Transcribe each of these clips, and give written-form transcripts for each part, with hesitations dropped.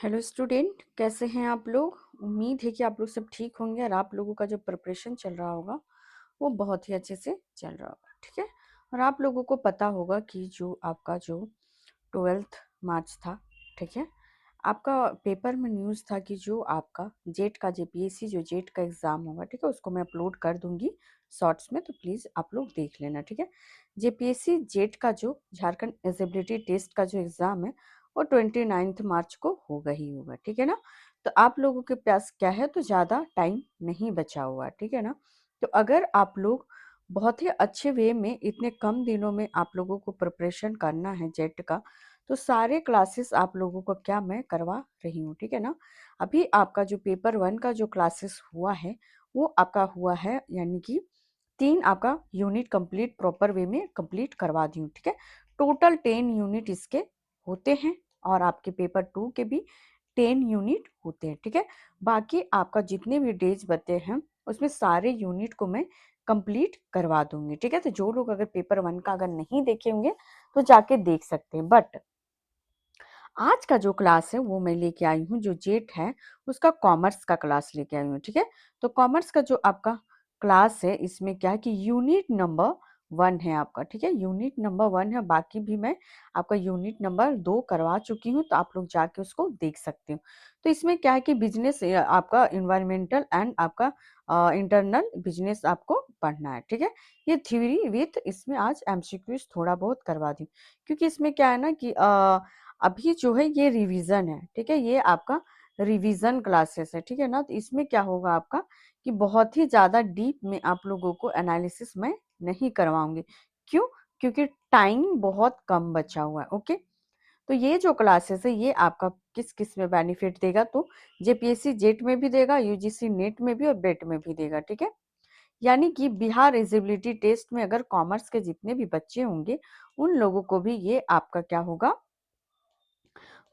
Hello student, कैसे हैं आप लोग। उम्मीद है कि आप लोग सब ठीक होंगे और आप लोगों का जो प्रिपरेशन चल रहा होगा वो बहुत ही अच्छे से चल रहा होगा। ठीक है। और आप लोगों को पता होगा कि जो आपका जो 12th मार्च था, ठीक है, आपका पेपर में न्यूज़ था कि जो आपका जेट का जेपीएससी जो जेट का एग्ज़ाम होगा, ठीक है, उसको मैं अपलोड कर दूंगी शॉर्ट्स में, तो प्लीज़ आप लोग देख लेना। ठीक है। जेपीएससी जेट का जो झारखंड एलिजिबिलिटी टेस्ट का जो एग्ज़ाम है वो 29 मार्च को होगा ही होगा। ठीक है ना। तो आप लोगों के पास क्या है, तो ज़्यादा टाइम नहीं बचा हुआ। ठीक है ना। तो अगर आप लोग बहुत ही अच्छे वे में इतने कम दिनों में आप लोगों को प्रिपरेशन करना है जेट का, तो सारे क्लासेस आप लोगों को क्या मैं करवा रही हूँ। ठीक है ना। अभी आपका जो पेपर 1 का जो क्लासेस हुआ है वो आपका हुआ है, यानी कि 3 आपका यूनिट कंप्लीट प्रॉपर वे में कंप्लीट करवा दी हूँ। ठीक है। टोटल 10 यूनिट इसके होते हैं और आपके पेपर 2 के भी 10 यूनिट होते हैं। ठीक है। बाकी आपका जितने भी डेज बचे हैं उसमें सारे यूनिट को मैं कंप्लीट करवा दूंगी। ठीक है। तो जो लोग अगर पेपर 1 का अगर नहीं देखे होंगे तो जाके देख सकते हैं। बट आज का जो क्लास है वो मैं लेके आई हूँ, जो जेट है उसका कॉमर्स का क्लास लेके आई हूँ। ठीक है। तो कॉमर्स का जो आपका क्लास है इसमें क्या है कि यूनिट नंबर 1 है आपका। ठीक है। यूनिट नंबर 1 है, बाकी भी मैं आपका यूनिट नंबर 2 करवा चुकी हूँ, तो आप लोग जाके उसको देख सकते हो। तो इसमें क्या है कि बिजनेस आपका इन्वायरमेंटल एंड आपका इंटरनल बिजनेस आपको पढ़ना है। ठीक है। ये थ्योरी विथ इसमें आज एमसीक्यूज थोड़ा बहुत करवा दी, क्योंकि इसमें क्या है ना कि अभी जो है ये रिवीजन है। ठीक है। ये आपका रिवीजन क्लासेस है। ठीक है ना। तो इसमें क्या होगा आपका कि बहुत ही ज्यादा डीप में आप लोगों को एनालिसिस मैं नहीं करवाऊंगी। क्यों? क्योंकि टाइम बहुत कम बचा हुआ है। ओके। तो ये जो क्लासेस है ये आपका किस किस में बेनिफिट देगा, तो जेपीएससी जेट में भी देगा, यूजीसी नेट में भी और बेट में भी देगा। ठीक है। यानी कि बिहार एलिजिबिलिटी टेस्ट में अगर कॉमर्स के जितने भी बच्चे होंगे उन लोगों को भी ये आपका क्या होगा,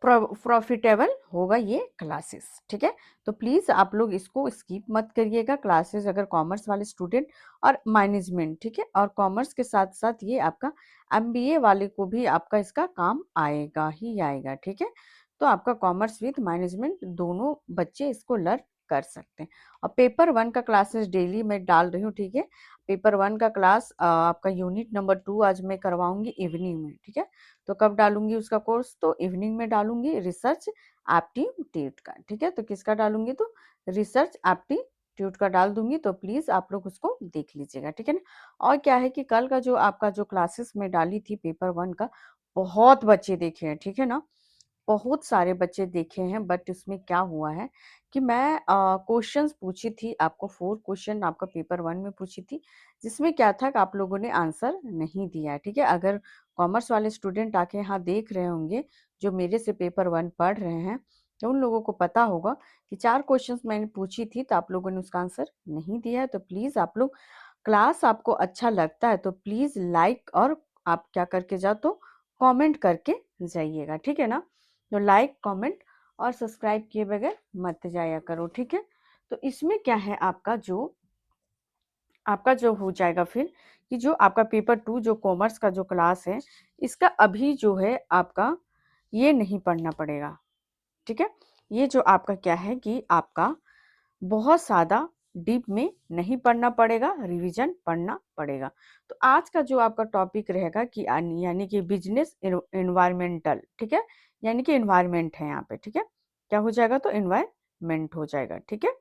प्रॉफिटेबल होगा ये क्लासेस। ठीक है। तो प्लीज आप लोग इसको स्किप मत करिएगा क्लासेस, अगर कॉमर्स वाले स्टूडेंट और मैनेजमेंट। ठीक है। और कॉमर्स के साथ साथ ये आपका एमबीए वाले को भी आपका इसका काम आएगा ही आएगा। ठीक है। तो आपका कॉमर्स विद मैनेजमेंट दोनों बच्चे इसको लर्न कर सकते हैं। और पेपर 1 का क्लासेस डेली मैं डाल रही हूँ। ठीक है। पेपर 1 का क्लास आपका यूनिट नंबर 2 आज मैं करवाऊंगी इवनिंग में। ठीक है। तो कब डालूंगी उसका कोर्स, तो इवनिंग में डालूंगी रिसर्च एप्टीट्यूड का। ठीक है। तो किसका डालूंगी, तो रिसर्च एप्टीट्यूड का डाल दूंगी, तो प्लीज आप लोग उसको देख लीजिएगा। ठीक है ना। और क्या है कि कल का जो आपका जो क्लासेस में डाली थी पेपर 1 का, बहुत बच्चे देखे हैं। ठीक है ना। बहुत सारे बच्चे देखे हैं, बट उसमें क्या हुआ है कि मैं क्वेश्चंस पूछी थी आपको, 4 क्वेश्चन आपका पेपर 1 में पूछी थी, जिसमें क्या था कि आप लोगों ने आंसर नहीं दिया है। ठीक है। अगर कॉमर्स वाले स्टूडेंट आके यहाँ देख रहे होंगे जो मेरे से पेपर 1 पढ़ रहे हैं, तो उन लोगों को पता होगा कि 4 क्वेश्चंस मैंने पूछी थी तो आप लोगों ने उसका आंसर नहीं दिया है। तो प्लीज आप लोग, क्लास आपको अच्छा लगता है तो प्लीज लाइक और आप क्या करके जाओ, तो कमेंट करके जाइएगा। ठीक है ना। तो लाइक कमेंट और सब्सक्राइब किए बगैर मत जाया करो। ठीक है। तो इसमें क्या है आपका जो हो जाएगा फिर कि जो आपका पेपर 2 जो कॉमर्स का जो क्लास है, इसका अभी जो है आपका ये नहीं पढ़ना पड़ेगा। ठीक है। ये जो आपका क्या है कि आपका बहुत ज़्यादा डीप में नहीं पढ़ना पड़ेगा, रिवीजन पढ़ना पड़ेगा। तो आज का जो आपका टॉपिक रहेगा कि यानी कि बिजनेस एनवायरमेंटल। ठीक है। यानी कि एनवायरमेंट है यहाँ पे। ठीक है। क्या हो जाएगा, तो एनवायरमेंट हो जाएगा। ठीक है।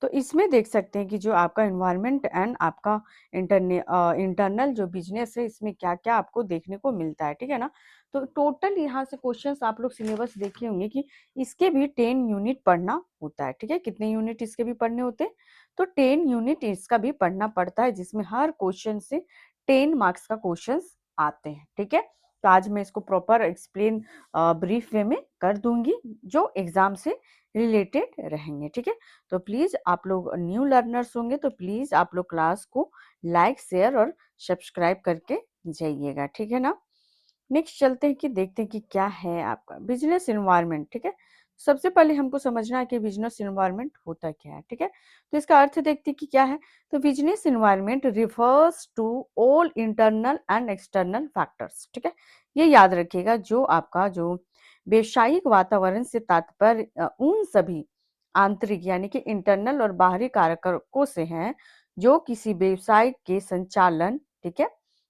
तो इसमें देख सकते हैं कि जो आपका एनवायरनमेंट एंड आपका इंटरनल जो बिजनेस है, इसमें क्या क्या आपको देखने को मिलता है। ठीक है ना। तो टोटल यहाँ से क्वेश्चंस आप लोग सिलेबस देखे होंगे कि इसके भी 10 यूनिट पढ़ना होता है। ठीक है। कितने यूनिट इसके भी पढ़ने होते हैं, तो 10 यूनिट इसका भी पढ़ना पड़ता है, जिसमें हर क्वेश्चन से 10 मार्क्स का क्वेश्चन आते हैं। ठीक है। तो आज मैं इसको प्रॉपर एक्सप्लेन ब्रीफ वे में कर दूंगी जो एग्जाम से रिलेटेड रहेंगे। ठीक है। तो प्लीज आप लोग न्यू लर्नर्स होंगे तो प्लीज आप लोग क्लास को लाइक शेयर और सब्सक्राइब करके जाइएगा। ठीक है ना। नेक्स्ट चलते हैं कि देखते हैं कि क्या है आपका बिजनेस इन्वायरमेंट। ठीक है। सबसे पहले हमको समझना है कि बिजनेस इन्वायरमेंट होता क्या है। ठीक है। तो इसका अर्थ देखते हैं कि क्या है। तो business environment refers to all internal and external factors. ठीक है। ये याद रखिएगा, जो आपका जो व्यवसायिक वातावरण से तात्पर्य उन सभी आंतरिक यानी कि इंटरनल और बाहरी कारकों से है जो किसी व्यवसाय के संचालन, ठीक है,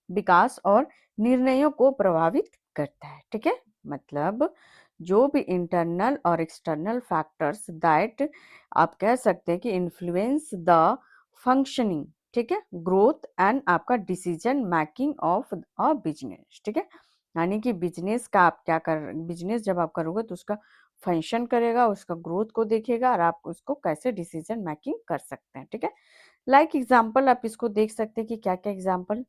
विकास और निर्णयों को प्रभावित करता है। ठीक है, मतलब जो भी इंटरनल और एक्सटर्नल फैक्टर्स दैट आप कह सकते हैं कि इन्फ्लुएंस द फंक्शनिंग, ठीक है, ग्रोथ एंड आपका decision making of a business. ठीक है, यानी कि बिजनेस का आप क्या कर, बिजनेस जब आप करोगे तो उसका फंक्शन करेगा, उसका ग्रोथ को देखेगा और आप उसको कैसे डिसीजन मेकिंग कर सकते हैं। ठीक है, लाइक एग्जांपल आप इसको देख सकते हैं कि क्या क्या एग्जांपल,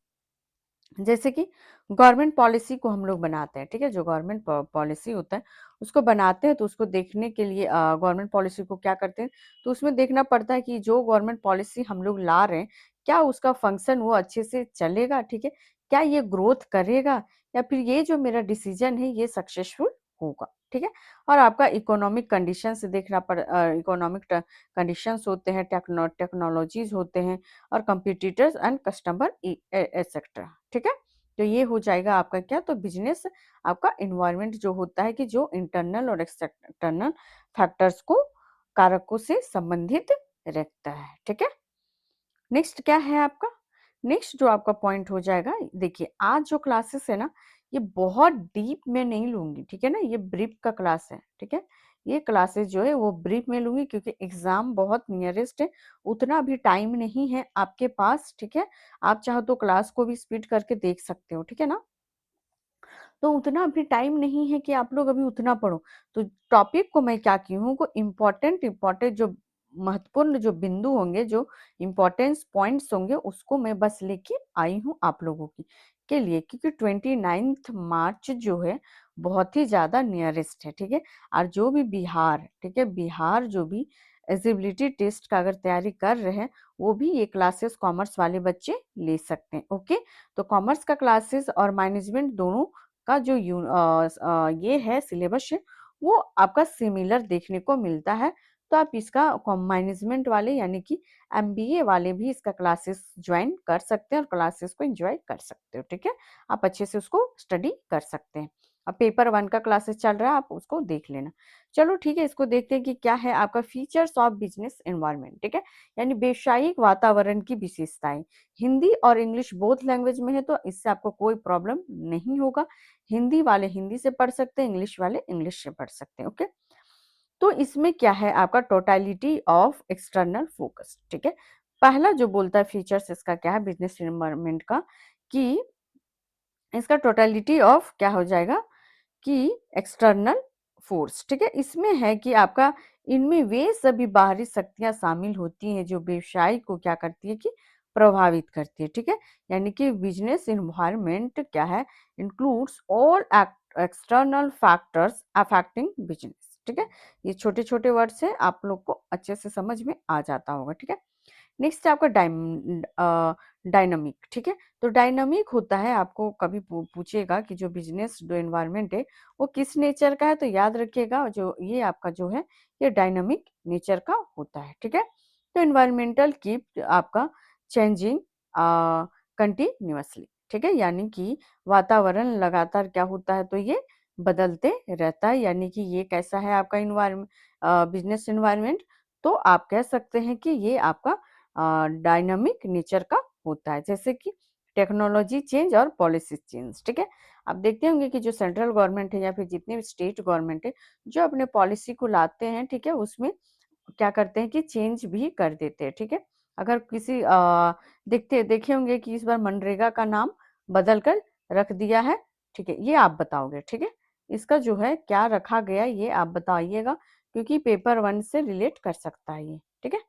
जैसे कि गवर्नमेंट पॉलिसी को हम लोग बनाते हैं। ठीक है, जो गवर्नमेंट पॉलिसी होता है उसको बनाते हैं तो उसको देखने के लिए गवर्नमेंट पॉलिसी को क्या करते हैं, तो उसमें देखना पड़ता है कि जो गवर्नमेंट पॉलिसी हम लोग ला रहे हैं क्या उसका फंक्शन वो अच्छे से चलेगा। ठीक है, क्या ये ग्रोथ करेगा या फिर ये जो मेरा डिसीजन है ये सक्सेसफुल होगा। ठीक है, और आपका इकोनॉमिक कंडीशन से देखना पड़, इकोनॉमिक कंडीशंस होते हैं, टेक्नोलॉजीज होते हैं और कंपिटिटर्स एंड कस्टमर एक्सेट्रा। ठीक है, तो ये हो जाएगा आपका क्या, तो बिजनेस आपका इन्वायरमेंट जो होता है कि जो इंटरनल और एक्सटर्नल फैक्टर्स को, कारकों से संबंधित रखता है। ठीक है, नेक्स्ट क्या है आपका, नेक्स्ट जो आपका पॉइंट हो जाएगा, देखिए आज जो क्लासेस है ना ये बहुत डीप में नहीं लूंगी। ठीक है ना, ये ब्रीफ का क्लास है। ठीक है, ये क्लासेस जो है वो ब्रीफ में लूंगी क्योंकि एग्जाम बहुत नियरेस्ट है, उतना भी टाइम नहीं है आपके पास। ठीक है, आप चाहो तो क्लास को भी स्पीड करके देख सकते हो। ठीक है ना, तो उतना भी टाइम नहीं है कि आप लोग अभी उतना पढ़ो। तो टॉपिक को मैं क्या की हूँ को इम्पोर्टेंट इम्पोर्टेंट जो महत्वपूर्ण जो बिंदु होंगे, जो इम्पोर्टेंस पॉइंट्स होंगे उसको मैं बस लेके आई हूँ आप लोगों की के लिए, क्योंकि 29 मार्च जो है बहुत ही ज्यादा नियरेस्ट है। ठीक है, और जो भी बिहार, ठीक है, बिहार जो भी एलिजिबिलिटी टेस्ट का अगर तैयारी कर रहे हैं वो भी ये क्लासेस कॉमर्स वाले बच्चे ले सकते हैं। ओके, तो कॉमर्स का क्लासेस और मैनेजमेंट दोनों का जो ये है सिलेबस है वो आपका सिमिलर देखने को मिलता है। तो आप इसका मैनेजमेंट वाले यानी कि एमबीए वाले भी इसका क्लासेस ज्वाइन कर सकते हैं और क्लासेस को एंजॉय कर सकते हो। ठीक है, आप अच्छे से उसको स्टडी कर सकते हैं। अब पेपर 1 का क्लासेस चल रहा है, आप उसको देख लेना। चलो ठीक है, इसको देखते हैं कि क्या है आपका फीचर्स ऑफ बिजनेस एनवायरनमेंट। ठीक है, यानी व्यवसायिक वातावरण की विशेषताएं, हिंदी और इंग्लिश बोथ लैंग्वेज में है तो इससे आपको कोई प्रॉब्लम नहीं होगा। हिंदी वाले हिंदी से पढ़ सकते हैं, इंग्लिश वाले इंग्लिश से पढ़ सकते हैं। ओके, तो इसमें क्या है आपका टोटलिटी ऑफ एक्सटर्नल फोकस। ठीक है, पहला जो बोलता है फीचर्स इसका क्या है बिजनेस एनवायरनमेंट का, कि इसका टोटलिटी ऑफ क्या हो जाएगा कि एक्सटर्नल फोर्स। ठीक है, इसमें है कि आपका इनमें वे सभी बाहरी शक्तियां शामिल होती हैं जो व्यवसाय को क्या करती है कि प्रभावित करती है। ठीक है, यानी कि बिजनेस इन्वायरमेंट क्या है, includes all external factors affecting business. ठीक है, ये छोटे छोटे वर्ड्स हैं, आप लोग को अच्छे से समझ में आ जाता होगा। ठीक है, नेक्स्ट है आपका डायनामिक। ठीक है, तो डायनामिक होता है, आपको कभी पूछेगा कि जो बिजनेस जो एनवायरनमेंट है वो किस नेचर का है, तो याद रखिएगा जो ये आपका जो है ये डायनामिक नेचर का होता है। ठीक है, तो एनवायरमेंटल कीप आपका चेंजिंग कंटिन्यूअसली। ठीक है, यानी कि वातावरण लगातार क्या होता है, तो ये बदलते रहता है। यानी कि ये कैसा है आपका इन्वायरमेंट, बिजनेस एनवायरनमेंट, तो आप कह सकते हैं कि ये आपका डायनामिक नेचर का होता है, जैसे कि टेक्नोलॉजी चेंज और पॉलिसी चेंज। ठीक है, आप देखते होंगे कि जो सेंट्रल गवर्नमेंट है या फिर जितने भी स्टेट गवर्नमेंट है जो अपने पॉलिसी को लाते हैं, ठीक है, उसमें क्या करते हैं कि चेंज भी कर देते हैं। ठीक है, अगर किसी देखते देखे होंगे कि इस बार मनरेगा का नाम बदल कर रख दिया है। ठीक है, ये आप बताओगे। ठीक है, इसका जो है क्या रखा गया ये आप बताइएगा, क्योंकि पेपर 1 से रिलेट कर सकता है ये। ठीक है,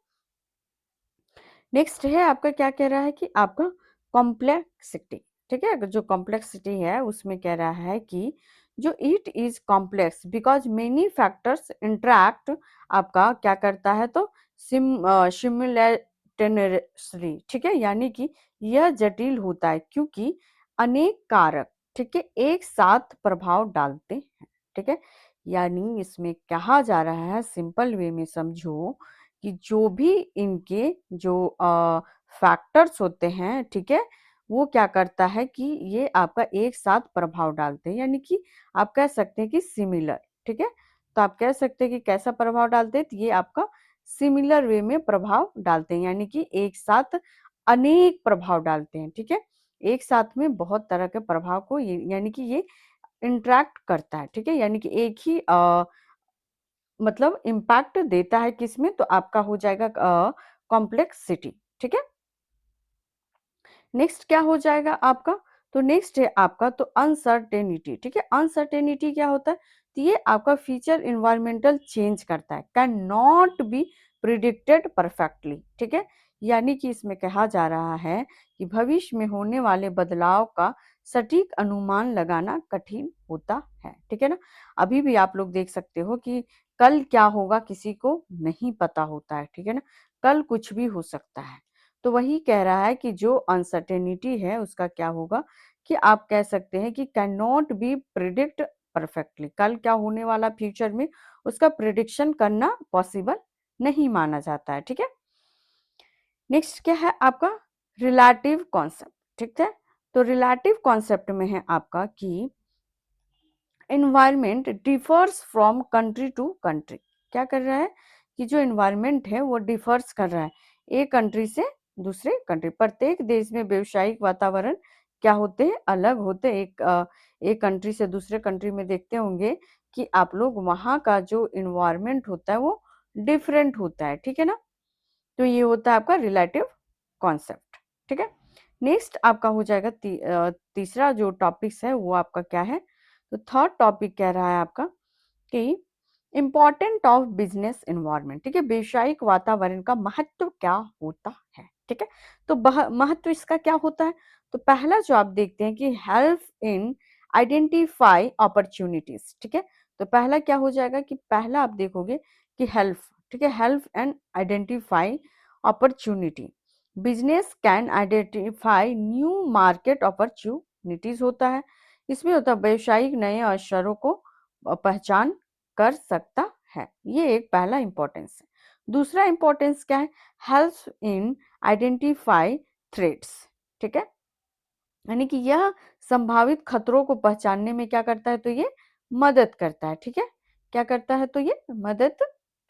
नेक्स्ट है आपका क्या कह रहा है कि आपका कॉम्प्लेक्सिटी। ठीक है, जो कॉम्प्लेक्सिटी है उसमें कह रहा है कि जो it is complex because many factors interact, आपका क्या करता है तो सिमुलेटेनसली। ठीक है, यानी कि यह जटिल होता है क्योंकि अनेक कारक, ठीक है, एक साथ प्रभाव डालते हैं। ठीक है, यानी इसमें कहा जा रहा है, सिंपल वे में समझो कि जो भी इनके जो फैक्टर्स होते हैं, ठीक है, वो क्या करता है कि ये आपका एक साथ प्रभाव डालते हैं, यानी कि आप कह सकते हैं कि सिमिलर। ठीक है। तो आप कह सकते हैं कि कैसा प्रभाव डालते हैं, तो ये आपका सिमिलर वे में प्रभाव डालते हैं, यानी कि एक साथ अनेक प्रभाव डालते हैं, ठीक है। एक साथ में बहुत तरह के प्रभाव को ये यानी कि ये इंटरैक्ट करता है, ठीक है, यानी कि एक ही मतलब इम्पैक्ट देता है किसमें, तो आपका हो जाएगा कॉम्प्लेक्सिटी, ठीक है। नेक्स्ट क्या हो जाएगा आपका, तो नेक्स्ट है आपका तो अनसर्टेनिटी, ठीक है। अनसर्टेनिटी क्या होता है, तो ये आपका फ्यूचर इन्वायरमेंटल चेंज करता है, can not be predicted perfectly, ठीक है। यानी कि इसमें कहा जा रहा है कि भविष्य में होने वाले बदलाव का सटीक अनुमान लगाना कठिन होता है, ठीक है ना। अभी भी आप लोग देख सकते हो कि कल क्या होगा किसी को नहीं पता होता है, ठीक है ना, कल कुछ भी हो सकता है। तो वही कह रहा है कि जो अनसर्टेनिटी है उसका क्या होगा, कि आप कह सकते हैं कि can not be predict perfectly, कल क्या होने वाला फ्यूचर में उसका प्रिडिक्शन करना पॉसिबल नहीं माना जाता है, ठीक है। नेक्स्ट क्या है आपका रिलेटिव कॉन्सेप्ट, ठीक है। तो रिलेटिव कॉन्सेप्ट में है आपका कि environment differs from country to country, क्या कर रहा है कि जो एनवायरमेंट है वो डिफर्स कर रहा है एक कंट्री से दूसरे कंट्री, प्रत्येक देश में व्यवसायिक वातावरण क्या होते हैं, अलग होते हैं। एक कंट्री से दूसरे कंट्री में देखते होंगे कि आप लोग वहाँ का जो इन्वायरमेंट होता है वो डिफरेंट होता है, ठीक है ना। तो ये होता है आपका रिलेटिव कॉन्सेप्ट, ठीक है। नेक्स्ट आपका हो जाएगा तीसरा जो टॉपिक्स है वो आपका क्या है, तो थर्ड टॉपिक कह रहा है आपका कि इम्पोर्टेंट ऑफ बिजनेस इन्वायरमेंट, ठीक है, व्यवसायिक वातावरण का महत्व क्या होता है, ठीक है। तो महत्व इसका क्या होता है, तो पहला जो आप देखते हैं कि हेल्प इन आइडेंटिफाई अपॉर्चुनिटीज, ठीक है। तो पहला क्या हो जाएगा कि पहला आप देखोगे कि हेल्प, ठीक है, help and identify opportunity, business can identify new market opportunities होता है, इसमें होता है व्यवसायिक नए अवसरों को पहचान कर सकता है, ये एक पहला इंपॉर्टेंस है। दूसरा इंपॉर्टेंस क्या है, हेल्प इन आइडेंटिफाई थ्रेट्स, ठीक है, यानी कि यह संभावित खतरों को पहचानने में क्या करता है, तो ये मदद करता है, ठीक है, क्या करता है, तो ये मदद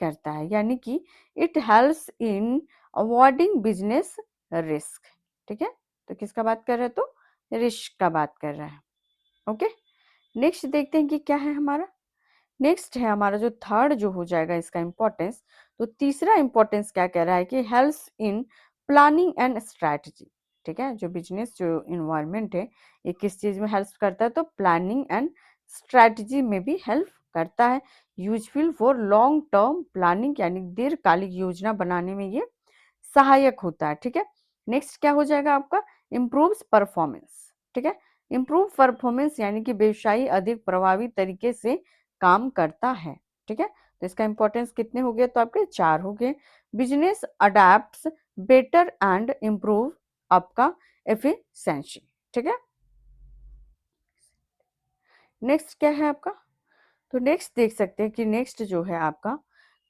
करता है, यानी कि it helps in avoiding business risk, ठीक है। तो किसका बात कर रहा है, तो रिस्क का बात कर रहा है, ओके। नेक्स्ट देखते हैं कि क्या है हमारा, नेक्स्ट है हमारा जो थर्ड जो हो जाएगा इसका इंपॉर्टेंस, तो तीसरा इंपॉर्टेंस क्या कह रहा है कि helps in planning and strategy, ठीक है। जो बिजनेस जो इन्वायरमेंट है ये किस चीज में हेल्प करता है, तो प्लानिंग एंड स्ट्रैटेजी में भी हेल्प करता है, useful for long term planning, यानी दीर्घकालिक योजना बनाने में ये सहायक होता है, ठीक है। नेक्स्ट क्या हो जाएगा आपका इम्प्रूव्स परफॉर्मेंस, ठीक है, इम्प्रूव परफॉर्मेंस यानी कि व्यवसायी अधिक प्रभावी तरीके से काम करता है, ठीक है। तो इसका इंपॉर्टेंस कितने हो गए, तो आपके चार हो गए, बिजनेस अडेप्ट्स बेटर एंड इम्प्रूव आपका एफिशिएंसी, ठीक है। नेक्स्ट क्या है आपका, तो नेक्स्ट देख सकते हैं कि नेक्स्ट जो है आपका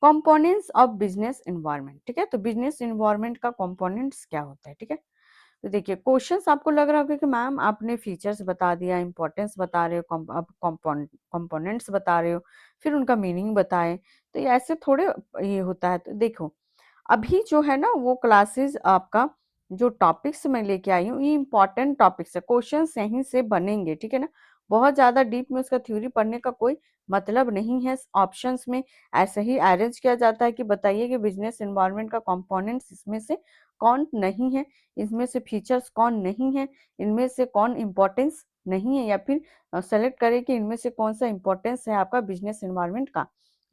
कंपोनेंट्स ऑफ बिजनेस एनवायरनमेंट, ठीक है। तो बिजनेस एनवायरनमेंट का कंपोनेंट्स क्या होता है, ठीक है। तो देखिए क्वेश्चंस आपको लग रहा होगा कि मैम आपने फीचर्स बता दिया, इंपॉर्टेंस बता रहे हो, अब कंपोनेंट्स बता रहे हो, फिर उनका मीनिंग बताएं, तो ये ऐसे थोड़े ये होता है। तो देखो अभी जो है ना वो क्लासेस आपका जो टॉपिक्स मैं लेके आई हूँ ये इंपॉर्टेंट टॉपिक्स है, क्वेश्चन यहीं से बनेंगे, ठीक है ना। बहुत ज्यादा डीप में उसका थ्योरी पढ़ने का कोई मतलब नहीं है, ऑप्शंस में ऐसे ही अरेंज किया जाता है कि बताइए कि बिजनेस एनवायरनमेंट का कंपोनेंट्स इसमें से कौन नहीं है, इसमें से फीचर्स कौन नहीं है, इनमें से कौन इंपॉर्टेंस नहीं है, या फिर सेलेक्ट करें कि इनमें से कौन सा इंपॉर्टेंस है आपका बिजनेस एनवायरनमेंट का।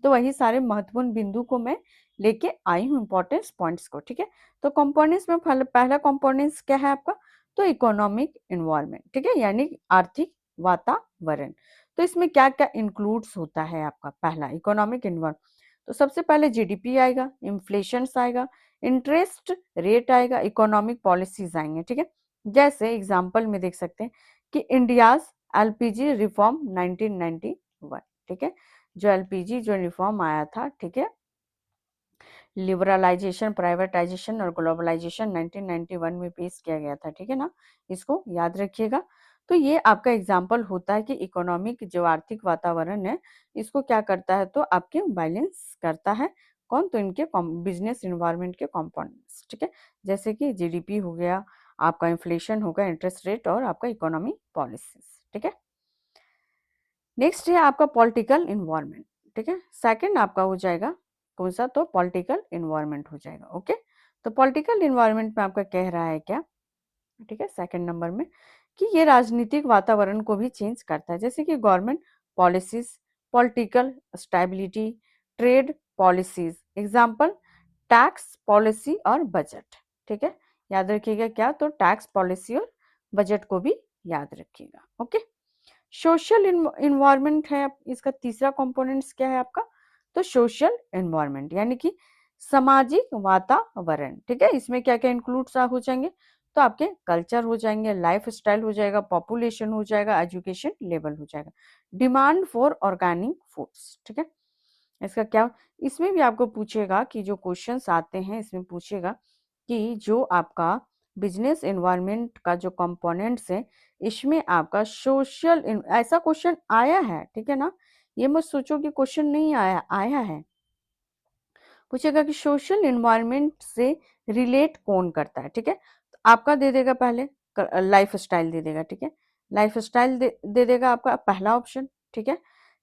तो वही सारे महत्वपूर्ण बिंदु को मैं लेके आई हूँ, इंपॉर्टेंस पॉइंट्स को, ठीक है। तो कंपोनेंट्स में पहला कंपोनेंट्स क्या है आपका, तो इकोनॉमिक एनवायरनमेंट, ठीक है, यानी आर्थिक वातावरण। तो इसमें क्या क्या इंक्लूड्स होता है आपका, पहला इकोनॉमिक एनवायरनमेंट, तो सबसे पहले जीडीपी आएगा, इन्फ्लेशन आएगा, इंटरेस्ट रेट आएगा, इकोनॉमिक पॉलिसीज आएंगे, ठीक है। जैसे एग्जांपल में देख सकते हैं कि इंडियाज एलपीजी रिफॉर्म 1991, ठीक है, जो एलपीजी जो रिफॉर्म आया था, ठीक है, लिबरलाइजेशन, प्राइवेटाइजेशन और ग्लोबलाइजेशन 1991 में पेश किया गया था, ठीक है ना, इसको याद रखिएगा। तो ये आपका एग्जाम्पल होता है कि इकोनॉमिक जो आर्थिक वातावरण है इसको क्या करता है, तो आपके बैलेंस करता है। कौन? तो इनके बिजनेस इन्वायरमेंट के कंपोनेंट्स, ठीक है, जैसे कि जीडीपी हो गया, आपका इन्फ्लेशन होगा, इंटरेस्ट रेट और आपका इकोनॉमी पॉलिसीज, ठीक है। नेक्स्ट है आपका पॉलिटिकल इन्वायरमेंट, ठीक है। सेकंड आपका हो जाएगा कौन सा? तो पॉलिटिकल इन्वायरमेंट हो जाएगा। ओके, तो पॉलिटिकल इन्वायरमेंट में आपका कह रहा है क्या, ठीक है, सेकंड नंबर में, कि ये राजनीतिक वातावरण को भी चेंज करता है, जैसे कि government policies, political stability, trade policies, example tax policy और बजट, ठीक है। याद रखिएगा क्या? तो टैक्स पॉलिसी और बजट को भी याद रखिएगा। ओके, सोशल इन्वायरमेंट है इसका तीसरा कंपोनेंट्स क्या है आपका? तो सोशल इन्वायरमेंट यानी कि सामाजिक वातावरण, ठीक है। इसमें क्या क्या इंक्लूड हो जाएंगे? तो आपके कल्चर हो जाएंगे, लाइफ स्टाइल हो जाएगा, पॉपुलेशन हो जाएगा, एजुकेशन लेवल हो जाएगा, डिमांड फॉर ऑर्गेनिक फूड्स, ठीक है। इसका क्या? इसमें भी आपको पूछेगा कि जो क्वेश्चंस आते हैं इसमें पूछेगा कि जो आपका बिजनेस एनवायरनमेंट का जो कंपोनेंट्स है इसमें आपका सोशल, ऐसा क्वेश्चन आया है, ठीक है ना, ये मत सोचो कि क्वेश्चन नहीं आया, आया है। पूछेगा कि सोशल एनवायरनमेंट से रिलेट कौन करता है, ठीक है। तो आपका दे देगा पहले लाइफ स्टाइल दे देगा, ठीक है, लाइफ स्टाइल दे देगा आपका पहला ऑप्शन, ठीक है।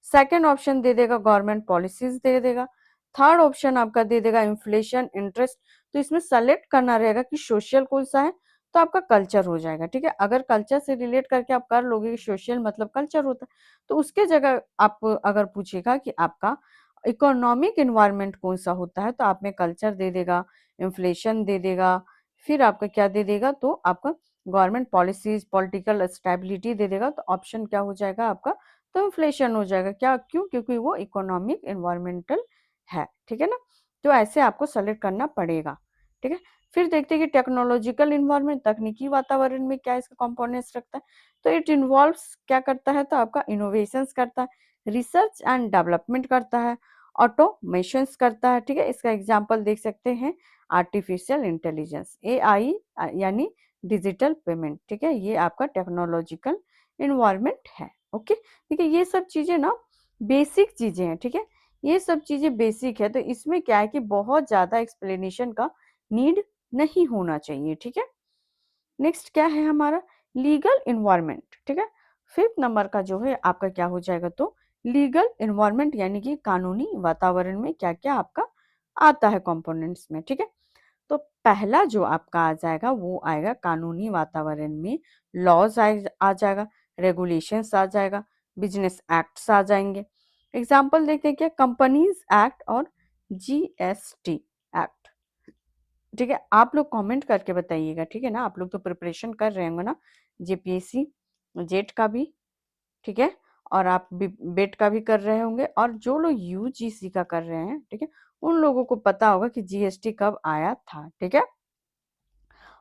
सेकंड ऑप्शन दे देगा गवर्नमेंट पॉलिसीज दे देगा। थर्ड ऑप्शन आपका दे देगा इन्फ्लेशन इंटरेस्ट। तो इसमें सेलेक्ट करना रहेगा कि सोशल कौन सा है, तो आपका कल्चर हो जाएगा, ठीक है। अगर कल्चर से रिलेट करके आप कर लोगे कि सोशल मतलब कल्चर होता है, तो उसके जगह आप अगर पूछेगा कि आपका इकोनॉमिक इन्वायरमेंट कौन सा होता है, तो आप में कल्चर दे देगा, इन्फ्लेशन दे देगा, फिर आपका क्या दे देगा, तो आपका गवर्नमेंट पॉलिसीज, पॉलिटिकल स्टेबिलिटी दे देगा। तो ऑप्शन क्या हो जाएगा आपका? तो इन्फ्लेशन हो जाएगा। क्या? क्यों? क्योंकि वो इकोनॉमिक इन्वायरमेंटल है, ठीक है ना। तो ऐसे आपको सेलेक्ट करना पड़ेगा, ठीक है। फिर देखते हैं कि टेक्नोलॉजिकल इन्वायरमेंट, तकनीकी वातावरण में क्या इसका कंपोनेंट्स रखता है। तो इट इन्वॉल्व्स क्या करता है, तो आपका इनोवेशंस करता है, रिसर्च एंड डेवलपमेंट करता है, ऑटोमेशंस करता है, ठीक है। इसका एग्जांपल देख सकते हैं आर्टिफिशियल इंटेलिजेंस, एआई यानी डिजिटल पेमेंट, ठीक है। ये आपका टेक्नोलॉजिकल इन्वायरमेंट है। ओके, ठीक है, ये सब चीजें ना बेसिक चीजें हैं, ठीक है, ये सब चीजें बेसिक है। तो इसमें क्या है कि बहुत ज्यादा एक्सप्लेनेशन का नीड नहीं होना चाहिए, ठीक है। नेक्स्ट क्या है हमारा? लीगल इन्वायरमेंट, ठीक है। फिफ्थ नंबर का जो है आपका क्या हो जाएगा, तो लीगल इन्वायरमेंट यानी कि कानूनी वातावरण में क्या क्या आपका आता है कंपोनेंट्स में, ठीक है। तो पहला जो आपका आ जाएगा वो आएगा कानूनी वातावरण में, लॉज आ जाएगा, रेगुलेशंस आ जाएगा, बिजनेस एक्ट्स आ जाएंगे। एग्जाम्पल देखते हैं क्या? कंपनीज एक्ट और जीएसटी एक्ट, ठीक है। आप लोग कमेंट करके बताइएगा, ठीक है ना। आप लोग तो प्रिपरेशन कर रहे होंगे ना, जेपीएससी जेट का भी, ठीक है, और आप बेट का भी कर रहे होंगे, और जो लोग यूजीसी का कर रहे हैं, ठीक है, उन लोगों को पता होगा कि जीएसटी कब आया था, ठीक है,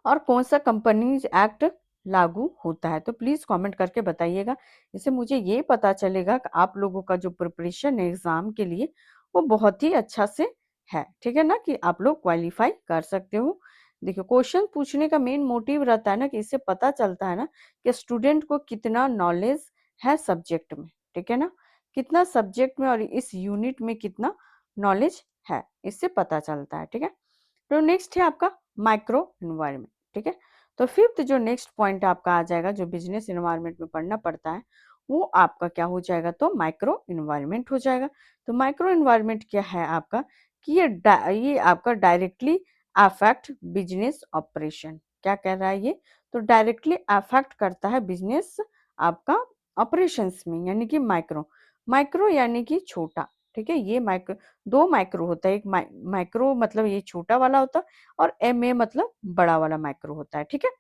और कौन सा कंपनीज एक्ट लागू होता है। तो प्लीज कमेंट करके बताइएगा, इससे मुझे ये पता चलेगा कि आप लोगों का जो प्रिपरेशन है एग्जाम के लिए वो बहुत ही अच्छा से है, ठीक है ना, कि आप लोग क्वालिफाई कर सकते हो। देखिए, क्वेश्चन पूछने का मेन मोटिव रहता है ना कि इससे पता चलता है ना कि स्टूडेंट को कितना नॉलेज है सब्जेक्ट में, ठीक है ना, कितना सब्जेक्ट में और इस यूनिट में कितना नॉलेज है, इससे पता चलता है, ठीक है। तो नेक्स्ट है आपका माइक्रो इन्वायरमेंट, ठीक है। तो फिफ्थ जो नेक्स्ट पॉइंट आपका आ जाएगा जो बिजनेस इन्वायरमेंट में पढ़ना पड़ता है, वो आपका क्या हो जाएगा, तो माइक्रो इन्वायरमेंट हो जाएगा। तो माइक्रो इन्वायरमेंट क्या है आपका, कि ये आपका डायरेक्टली अफेक्ट बिजनेस ऑपरेशन। क्या कह रहा है ये? तो डायरेक्टली अफेक्ट करता है बिजनेस आपका ऑपरेशंस में, यानी कि माइक्रो, माइक्रो यानी कि छोटा, ठीक है। ये माइक्रो, दो माइक्रो होता है, एक माइक्रो मतलब ये छोटा वाला होता है, और एम ए मतलब बड़ा वाला माइक्रो होता है, ठीक है।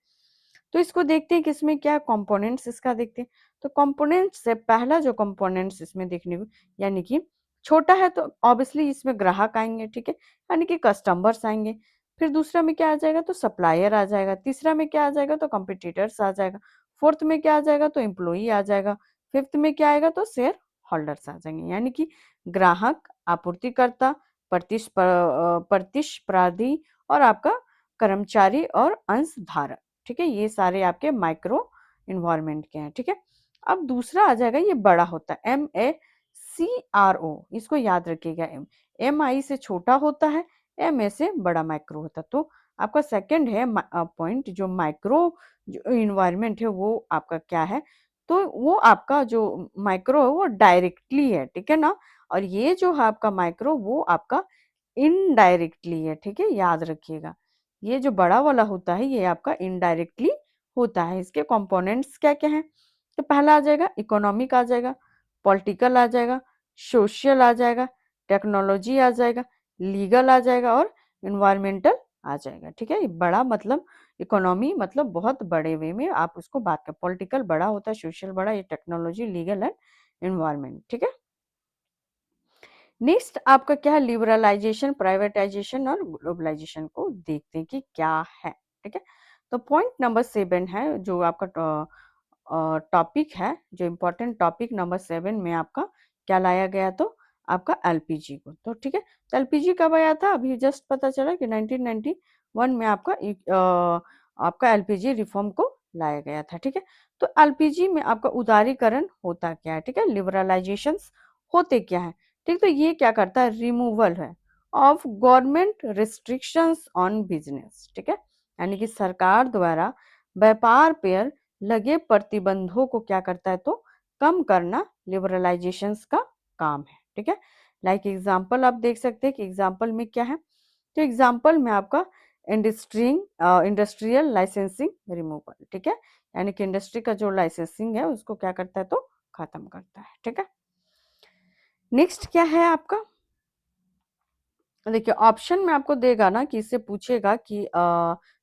तो इसको देखते हैं कि इसमें क्या कंपोनेंट्स इसका देखते हैं। तो कंपोनेंट्स से पहला जो कंपोनेंट्स इसमें देखने को, यानी कि छोटा है तो ऑब्वियसली इसमें ग्राहक आएंगे, ठीक है, यानी कि कस्टमर्स आएंगे। फिर दूसरा में क्या आ जाएगा, तो सप्लायर आ जाएगा। तीसरा में क्या आ जाएगा, तो कंपिटिटर्स आ जाएगा। फोर्थ में क्या आ जाएगा, तो एम्प्लॉई आ जाएगा। फिफ्थ में क्या आएगा, तो शेयर होल्डर्स आ जाएंगे, यानी कि ग्राहक, आपूर्तिकर्ता, प्रतिस्पर्धी और आपका कर्मचारी और अंशधारक, ठीक है। ये सारे आपके माइक्रो इन्वायरमेंट के हैं, ठीक है। अब दूसरा आ जाएगा, ये बड़ा होता है, MACRO, इसको याद रखिएगा। MI से छोटा होता है, MA से बड़ा माइक्रो होता है। तो आपका सेकंड है पॉइंट, जो माइक्रो जो इन्वायरमेंट है वो आपका क्या है, तो वो आपका जो माइक्रो है वो डायरेक्टली है, ठीक है ना। और ये जो है आपका माइक्रो वो आपका इनडायरेक्टली है, ठीक है, याद रखिएगा। ये जो बड़ा वाला होता है ये आपका इनडायरेक्टली होता है। इसके कंपोनेंट्स क्या क्या हैं, तो पहला आ जाएगा इकोनॉमिक, आ जाएगा पॉलिटिकल, आ जाएगा सोशल, आ जाएगा टेक्नोलॉजी, आ जाएगा लीगल, आ जाएगा और इन्वायरमेंटल आ जाएगा, ठीक है। ये बड़ा मतलब इकोनॉमी, मतलब बहुत बड़े वे में आप उसको बात कर, पॉलिटिकल बड़ा होता है, सोशल बड़ा, ये टेक्नोलॉजी, लीगल एंड इन्वायरमेंट, ठीक है। नेक्स्ट आपका क्या है, लिबरलाइजेशन, प्राइवेटाइजेशन और ग्लोबलाइजेशन को देखते हैं कि क्या है, ठीक है। तो पॉइंट नंबर 7 है जो आपका टॉपिक है, जो इम्पोर्टेंट टॉपिक नंबर 7 में आपका क्या लाया गया, तो आपका एलपीजी को, तो ठीक है। तो एलपीजी कब आया था, अभी जस्ट पता चला कि 1991 में आपका एलपीजी रिफॉर्म को लाया गया था, ठीक है। तो एलपीजी में आपका उदारीकरण होता क्या है, ठीक है, लिबरलाइजेशन होते क्या है, ठीक। तो ये क्या करता है, रिमूवल है of government restrictions on business, ठीक है, यानी कि सरकार द्वारा व्यापार पर लगे प्रतिबंधों को क्या करता है, तो कम करना लिबरलाइजेशंस का काम है, ठीक है। लाइक एग्जांपल आप देख सकते हैं कि एग्जांपल में क्या है, तो एग्जांपल में आपका इंडस्ट्रियल लाइसेंसिंग रिमूवल, ठीक है, यानी कि इंडस्ट्री का जो लाइसेंसिंग है उसको क्या करता है, तो खत्म करता है, ठीक है। नेक्स्ट क्या है आपका, देखिए ऑप्शन में आपको देगा ना कि इससे पूछेगा कि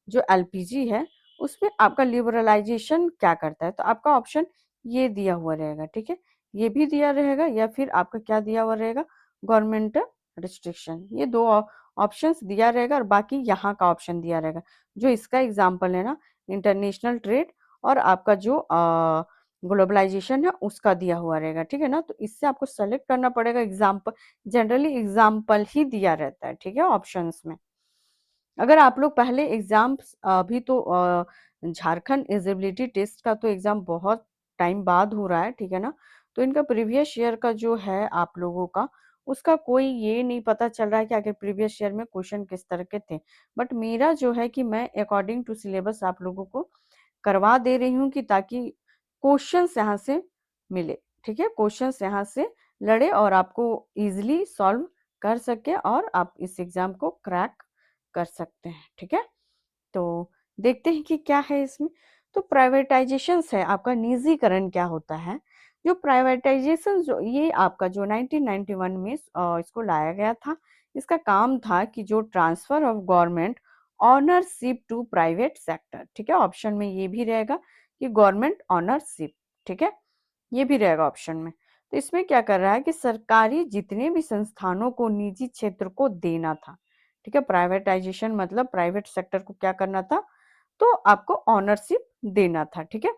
जो एलपीजी है उसमें आपका लिबरलाइजेशन क्या करता है, तो आपका ऑप्शन ये दिया हुआ रहेगा, ठीक है, ये भी दिया रहेगा या फिर आपका क्या दिया हुआ रहेगा, गवर्नमेंट रिस्ट्रिक्शन, ये दो ऑप्शंस दिया रहेगा और बाकी यहाँ का ऑप्शन दिया रहेगा। जो इसका एग्जाम्पल है ना, इंटरनेशनल ट्रेड और आपका जो ग्लोबलाइजेशन है उसका दिया हुआ रहेगा, ठीक है ना। तो इससे आपको सेलेक्ट करना पड़ेगा एग्जाम्पल, जनरली एग्जाम्पल ही दिया रहता है, ठीक है, ऑप्शंस में। अगर आप लोग पहले एग्जाम्स, अभी तो झारखंड एलिजिबिलिटी टेस्ट का तो एग्जाम बहुत टाइम बाद हो रहा है, ठीक है ना। तो इनका प्रीवियस ईयर का जो है आप लोगों का, उसका कोई ये नहीं पता चल रहा है कि आखिर प्रीवियस ईयर में क्वेश्चन किस तरह के थे। बट मेरा जो है कि मैं अकॉर्डिंग टू सिलेबस आप लोगों को करवा दे रही हूँ कि ताकि क्वेश्चंस यहाँ से मिले, ठीक है, क्वेश्चंस यहाँ से लड़े और आपको इजीली सॉल्व कर सके और आप इस एग्जाम को क्रैक कर सकते हैं, ठीक है। तो देखते हैं कि क्या है इसमें, तो प्राइवेटाइजेशन है आपका निजीकरण क्या होता है, जो प्राइवेटाइजेशन जो ये आपका जो 1991 में इसको लाया गया था, इसका काम था कि जो transfer of government ownership to private sector, ठीक है, ऑप्शन में ये भी रहेगा कि गवर्नमेंट ऑनरशिप, ठीक है, ये भी रहेगा ऑप्शन में। तो इसमें क्या कर रहा है कि सरकारी जितने भी संस्थानों को निजी क्षेत्र को देना था, ठीक है, प्राइवेटाइजेशन मतलब प्राइवेट सेक्टर को क्या करना था, तो आपको ऑनरशिप देना था, ठीक है।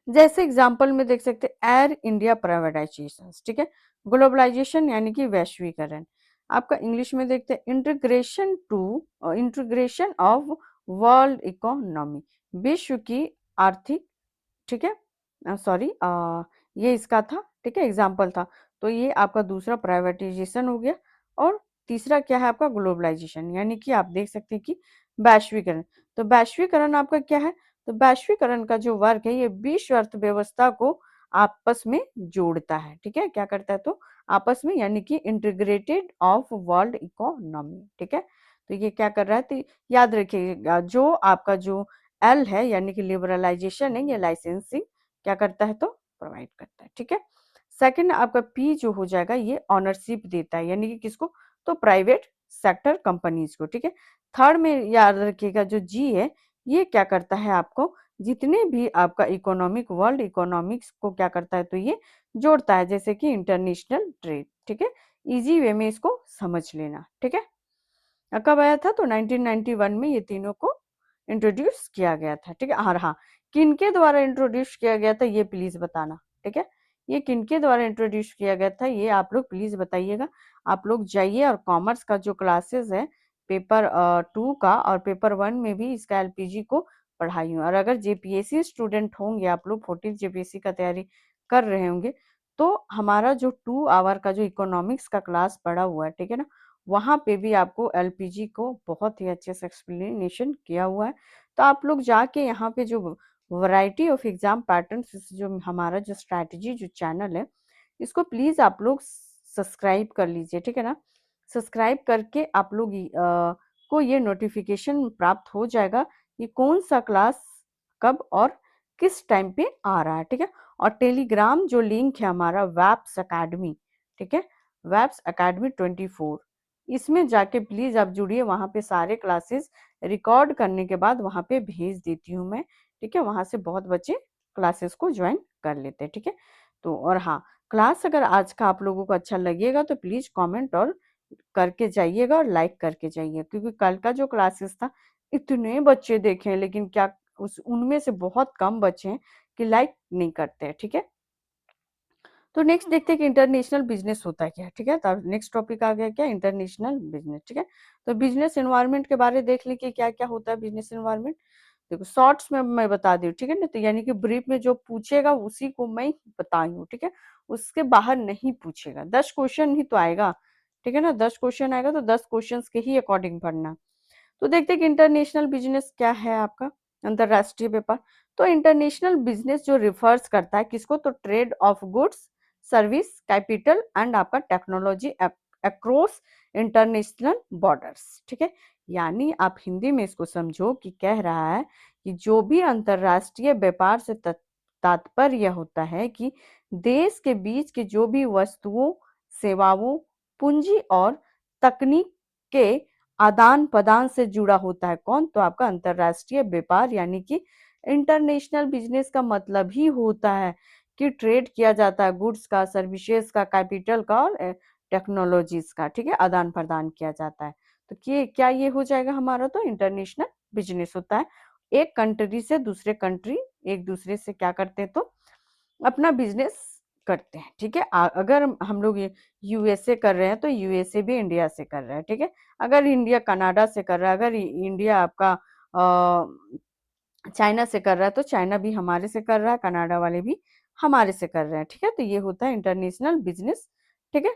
जैसे एग्जांपल में देख सकते हैं एयर इंडिया प्राइवेटाइजेशन, ठीक है, ग्लोबलाइजेशन यानी कि वैश्वीकरण, आपका इंग्लिश में देखते हैं इंटीग्रेशन ऑफ वर्ल्ड इकोनॉमी, विश्व की आर्थिक, ठीक है, सॉरी ये इसका था, ठीक है, एग्जाम्पल था। तो ये आपका दूसरा प्राइवेटाइजेशन हो गया और तीसरा क्या है आपका ग्लोबलाइजेशन, यानी कि आप देख सकते हैं कि वैश्वीकरण। तो वैश्वीकरण आपका क्या है, तो वैश्वीकरण का जो वर्क है ये विश्व अर्थव्यवस्था को आपस में जोड़ता है, ठीक है, क्या करता है, तो आपस में, यानी कि इंटीग्रेटेड ऑफ वर्ल्ड इकोनॉमी, ठीक है। तो ये क्या कर रहा है, तो याद रखिएगा जो आपका जो एल है यानी कि लिबरलाइजेशन है, ये लाइसेंसिंग क्या करता है, तो प्रोवाइड करता है, ठीक है। सेकंड आपका पी जो हो जाएगा ये ऑनरशिप देता है, यानी कि किसको, तो प्राइवेट सेक्टर कंपनीज को, ठीक है। थर्ड में याद रखिएगा जो जी है ये क्या करता है, आपको जितने भी आपका इकोनॉमिक वर्ल्ड इकोनॉमिक्स को क्या करता है, तो ये जोड़ता है, जैसे कि इंटरनेशनल ट्रेड, ठीक है, इजी वे में इसको समझ लेना, ठीक है। कब आया था, तो 1991 में ये तीनों को इंट्रोड्यूस किया गया था, ठीक है। और हाँ, किनके द्वारा इंट्रोड्यूस किया गया था ये प्लीज बताना, ठीक है, ये किनके द्वारा इंट्रोड्यूस किया गया था ये आप लोग प्लीज बताइएगा। आप लोग जाइए और कॉमर्स का जो क्लासेस है पेपर 2 का और पेपर 1 में भी इसका एलपीजी को पढ़ाई हुई। और अगर जेपीएससी स्टूडेंट होंगे आप लोग, 14 जेपीएससी का तैयारी कर रहे होंगे, तो हमारा जो 2 आवर का जो इकोनॉमिक्स का क्लास पड़ा हुआ है, ठीक है ना, वहाँ पे भी आपको एलपीजी को बहुत ही अच्छे से एक्सप्लेनेशन किया हुआ है। तो आप लोग जाके यहाँ पे जो वैरायटी ऑफ एग्जाम पैटर्न्स, जो हमारा जो स्ट्रैटेजी जो चैनल है, इसको प्लीज आप लोग सब्सक्राइब कर लीजिए, ठीक है ना। सब्सक्राइब करके आप लोग को ये नोटिफिकेशन प्राप्त हो जाएगा कि कौन सा क्लास कब और किस टाइम पे आ रहा है, ठीक है। और टेलीग्राम जो लिंक है हमारा वैप्स अकेडमी, ठीक है, वैप्स अकेडमी 24, इसमें जाके प्लीज आप जुड़िए। वहां पे सारे क्लासेस रिकॉर्ड करने के बाद वहां पे भेज देती हूँ मैं, ठीक है। वहां से बहुत बच्चे क्लासेस को ज्वाइन कर लेते हैं, ठीक है। तो और हाँ, क्लास अगर आज का आप लोगों को अच्छा लगेगा तो प्लीज कमेंट और करके जाइएगा और लाइक करके जाइए, क्योंकि कल का जो क्लासेस था इतने बच्चे देखे हैं, लेकिन क्या उस उनमें से बहुत कम बच्चे हैं कि लाइक नहीं करते हैं, ठीक है। तो नेक्स्ट देखते हैं कि इंटरनेशनल बिजनेस होता है क्या, ठीक है। तो नेक्स्ट टॉपिक आ गया क्या, इंटरनेशनल बिजनेस, ठीक है। तो बिजनेस एनवायरनमेंट के बारे में देख ली कि क्या क्या होता है बिजनेस एनवायरनमेंट। देखो शॉर्ट्स में मैं बता दी हूँ, ठीक है ना। तो यानी कि ब्रीफ में जो पूछेगा उसी को मैं बताई हूँ, ठीक है। उसके बाहर नहीं पूछेगा। 10 क्वेश्चन ही तो आएगा, ठीक है ना। 10 क्वेश्चन आएगा तो 10 क्वेश्चन के ही अकॉर्डिंग पढ़ना। तो देखते हैं कि इंटरनेशनल बिजनेस क्या है आपका, अंतरराष्ट्रीय व्यापार। तो इंटरनेशनल बिजनेस जो रिफर्स करता है किसको, तो trade off goods, service, capital and आपका टेक्नोलॉजी अक्रॉस इंटरनेशनल बॉर्डर्स, ठीक है। यानी आप हिंदी में इसको समझो कि कह रहा है कि जो भी अंतरराष्ट्रीय व्यापार से तात्पर्य होता है कि देश के बीच के जो भी वस्तुओं, सेवाओं, पूंजी और तकनीक के आदान प्रदान से जुड़ा होता है। कौन, तो आपका अंतरराष्ट्रीय व्यापार। यानी कि इंटरनेशनल बिजनेस का मतलब ही होता है कि ट्रेड किया जाता है गुड्स का, सर्विसेज का, कैपिटल का और टेक्नोलॉजीज का, ठीक है, आदान प्रदान किया जाता है। तो क्या ये हो जाएगा हमारा, तो इंटरनेशनल बिजनेस होता है। एक कंट्री से दूसरे कंट्री एक दूसरे से क्या करते हैं, तो अपना बिजनेस करते हैं, ठीक है। अगर हम लोग यूएसए कर रहे हैं तो यूएसए भी इंडिया से कर रहा है, ठीक है। अगर इंडिया कनाडा से कर रहा है, अगर इंडिया आपका चाइना से कर रहा है तो चाइना भी हमारे से कर रहा है, कनाडा वाले भी हमारे से कर रहे हैं, ठीक है। तो ये होता है इंटरनेशनल बिजनेस, ठीक है।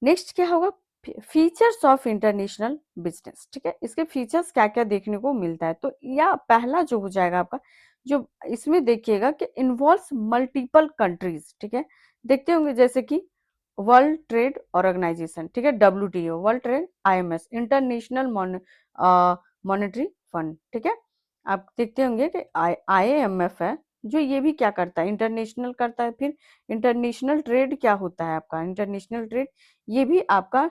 नेक्स्ट क्या होगा, फीचर्स ऑफ इंटरनेशनल बिजनेस, ठीक है। इसके फीचर्स क्या क्या देखने को मिलता है, तो या पहला जो हो जाएगा आपका, जो इसमें देखिएगा कि इन्वॉल्व्स मल्टीपल कंट्रीज, ठीक है। देखते होंगे जैसे कि वर्ल्ड ट्रेड ऑर्गेनाइजेशन, ठीक है, WTO, world trade, IMS, international monetary fund, ठीक है। आप देखते होंगे कि आईएमएफ है जो ये भी क्या करता है, इंटरनेशनल करता है। फिर इंटरनेशनल ट्रेड क्या होता है आपका, इंटरनेशनल ट्रेड ये भी आपका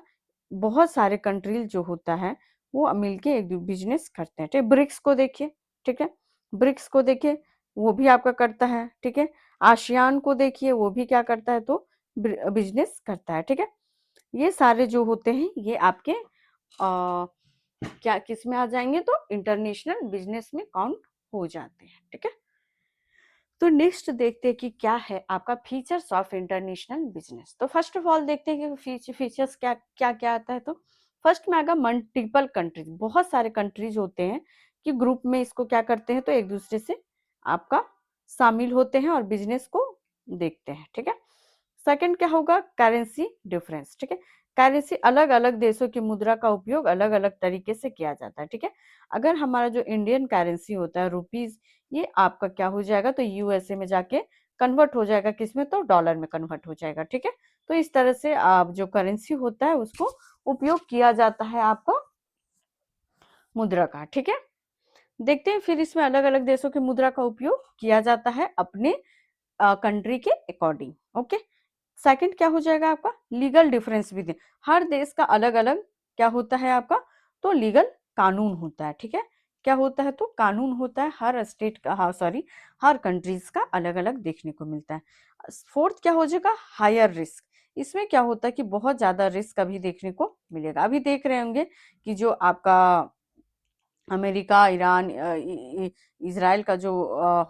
बहुत सारे कंट्रीज जो होता है वो मिलके एक बिजनेस करते हैं, ठीक है। ब्रिक्स को देखिए, ठीक है, ब्रिक्स को देखिए, वो भी आपका करता है, ठीक है। आसियान को देखिए, वो भी क्या करता है, तो बिजनेस करता है, ठीक है। ये सारे जो होते हैं ये आपके क्या किस में आ जाएंगे, तो इंटरनेशनल बिजनेस में काउंट हो जाते हैं, ठीक है। तो नेक्स्ट देखते हैं कि क्या है आपका फीचर्स ऑफ इंटरनेशनल बिजनेस। तो फर्स्ट ऑफ ऑल देखते हैं कि फीचर्स क्या क्या क्या आता है। तो फर्स्ट में आएगा मल्टीपल कंट्रीज, बहुत सारे कंट्रीज होते हैं कि ग्रुप में इसको क्या करते हैं, तो एक दूसरे से आपका शामिल होते हैं और बिजनेस को देखते हैं, ठीक है। सेकंड क्या होगा, करेंसी डिफरेंस, ठीक है। करेंसी, अलग अलग देशों की मुद्रा का उपयोग अलग अलग तरीके से किया जाता है, ठीक है। अगर हमारा जो इंडियन करेंसी होता है रुपीज, ये आपका क्या हो जाएगा, तो यूएसए में जाके कन्वर्ट हो जाएगा, किसमें, तो डॉलर में कन्वर्ट हो जाएगा, ठीक है। तो इस तरह से आप जो करेंसी होता है उसको उपयोग किया जाता है आपका मुद्रा का, ठीक है। देखते हैं फिर इसमें अलग अलग देशों की मुद्रा का उपयोग किया जाता है अपने कंट्री के अकॉर्डिंग, ओके। सेकंड क्या हो जाएगा आपका, लीगल डिफरेंस भी हर देश का अलग अलग क्या होता है आपका, तो लीगल कानून होता है, ठीक है। क्या होता है, तो कानून होता है हर स्टेट का, हाँ सॉरी, हर कंट्रीज का अलग अलग देखने को मिलता है। फोर्थ क्या हो जाएगा, हायर रिस्क। इसमें क्या होता है कि बहुत ज्यादा रिस्क अभी देखने को मिलेगा। अभी देख रहे होंगे कि जो आपका अमेरिका, ईरान, इजराइल का जो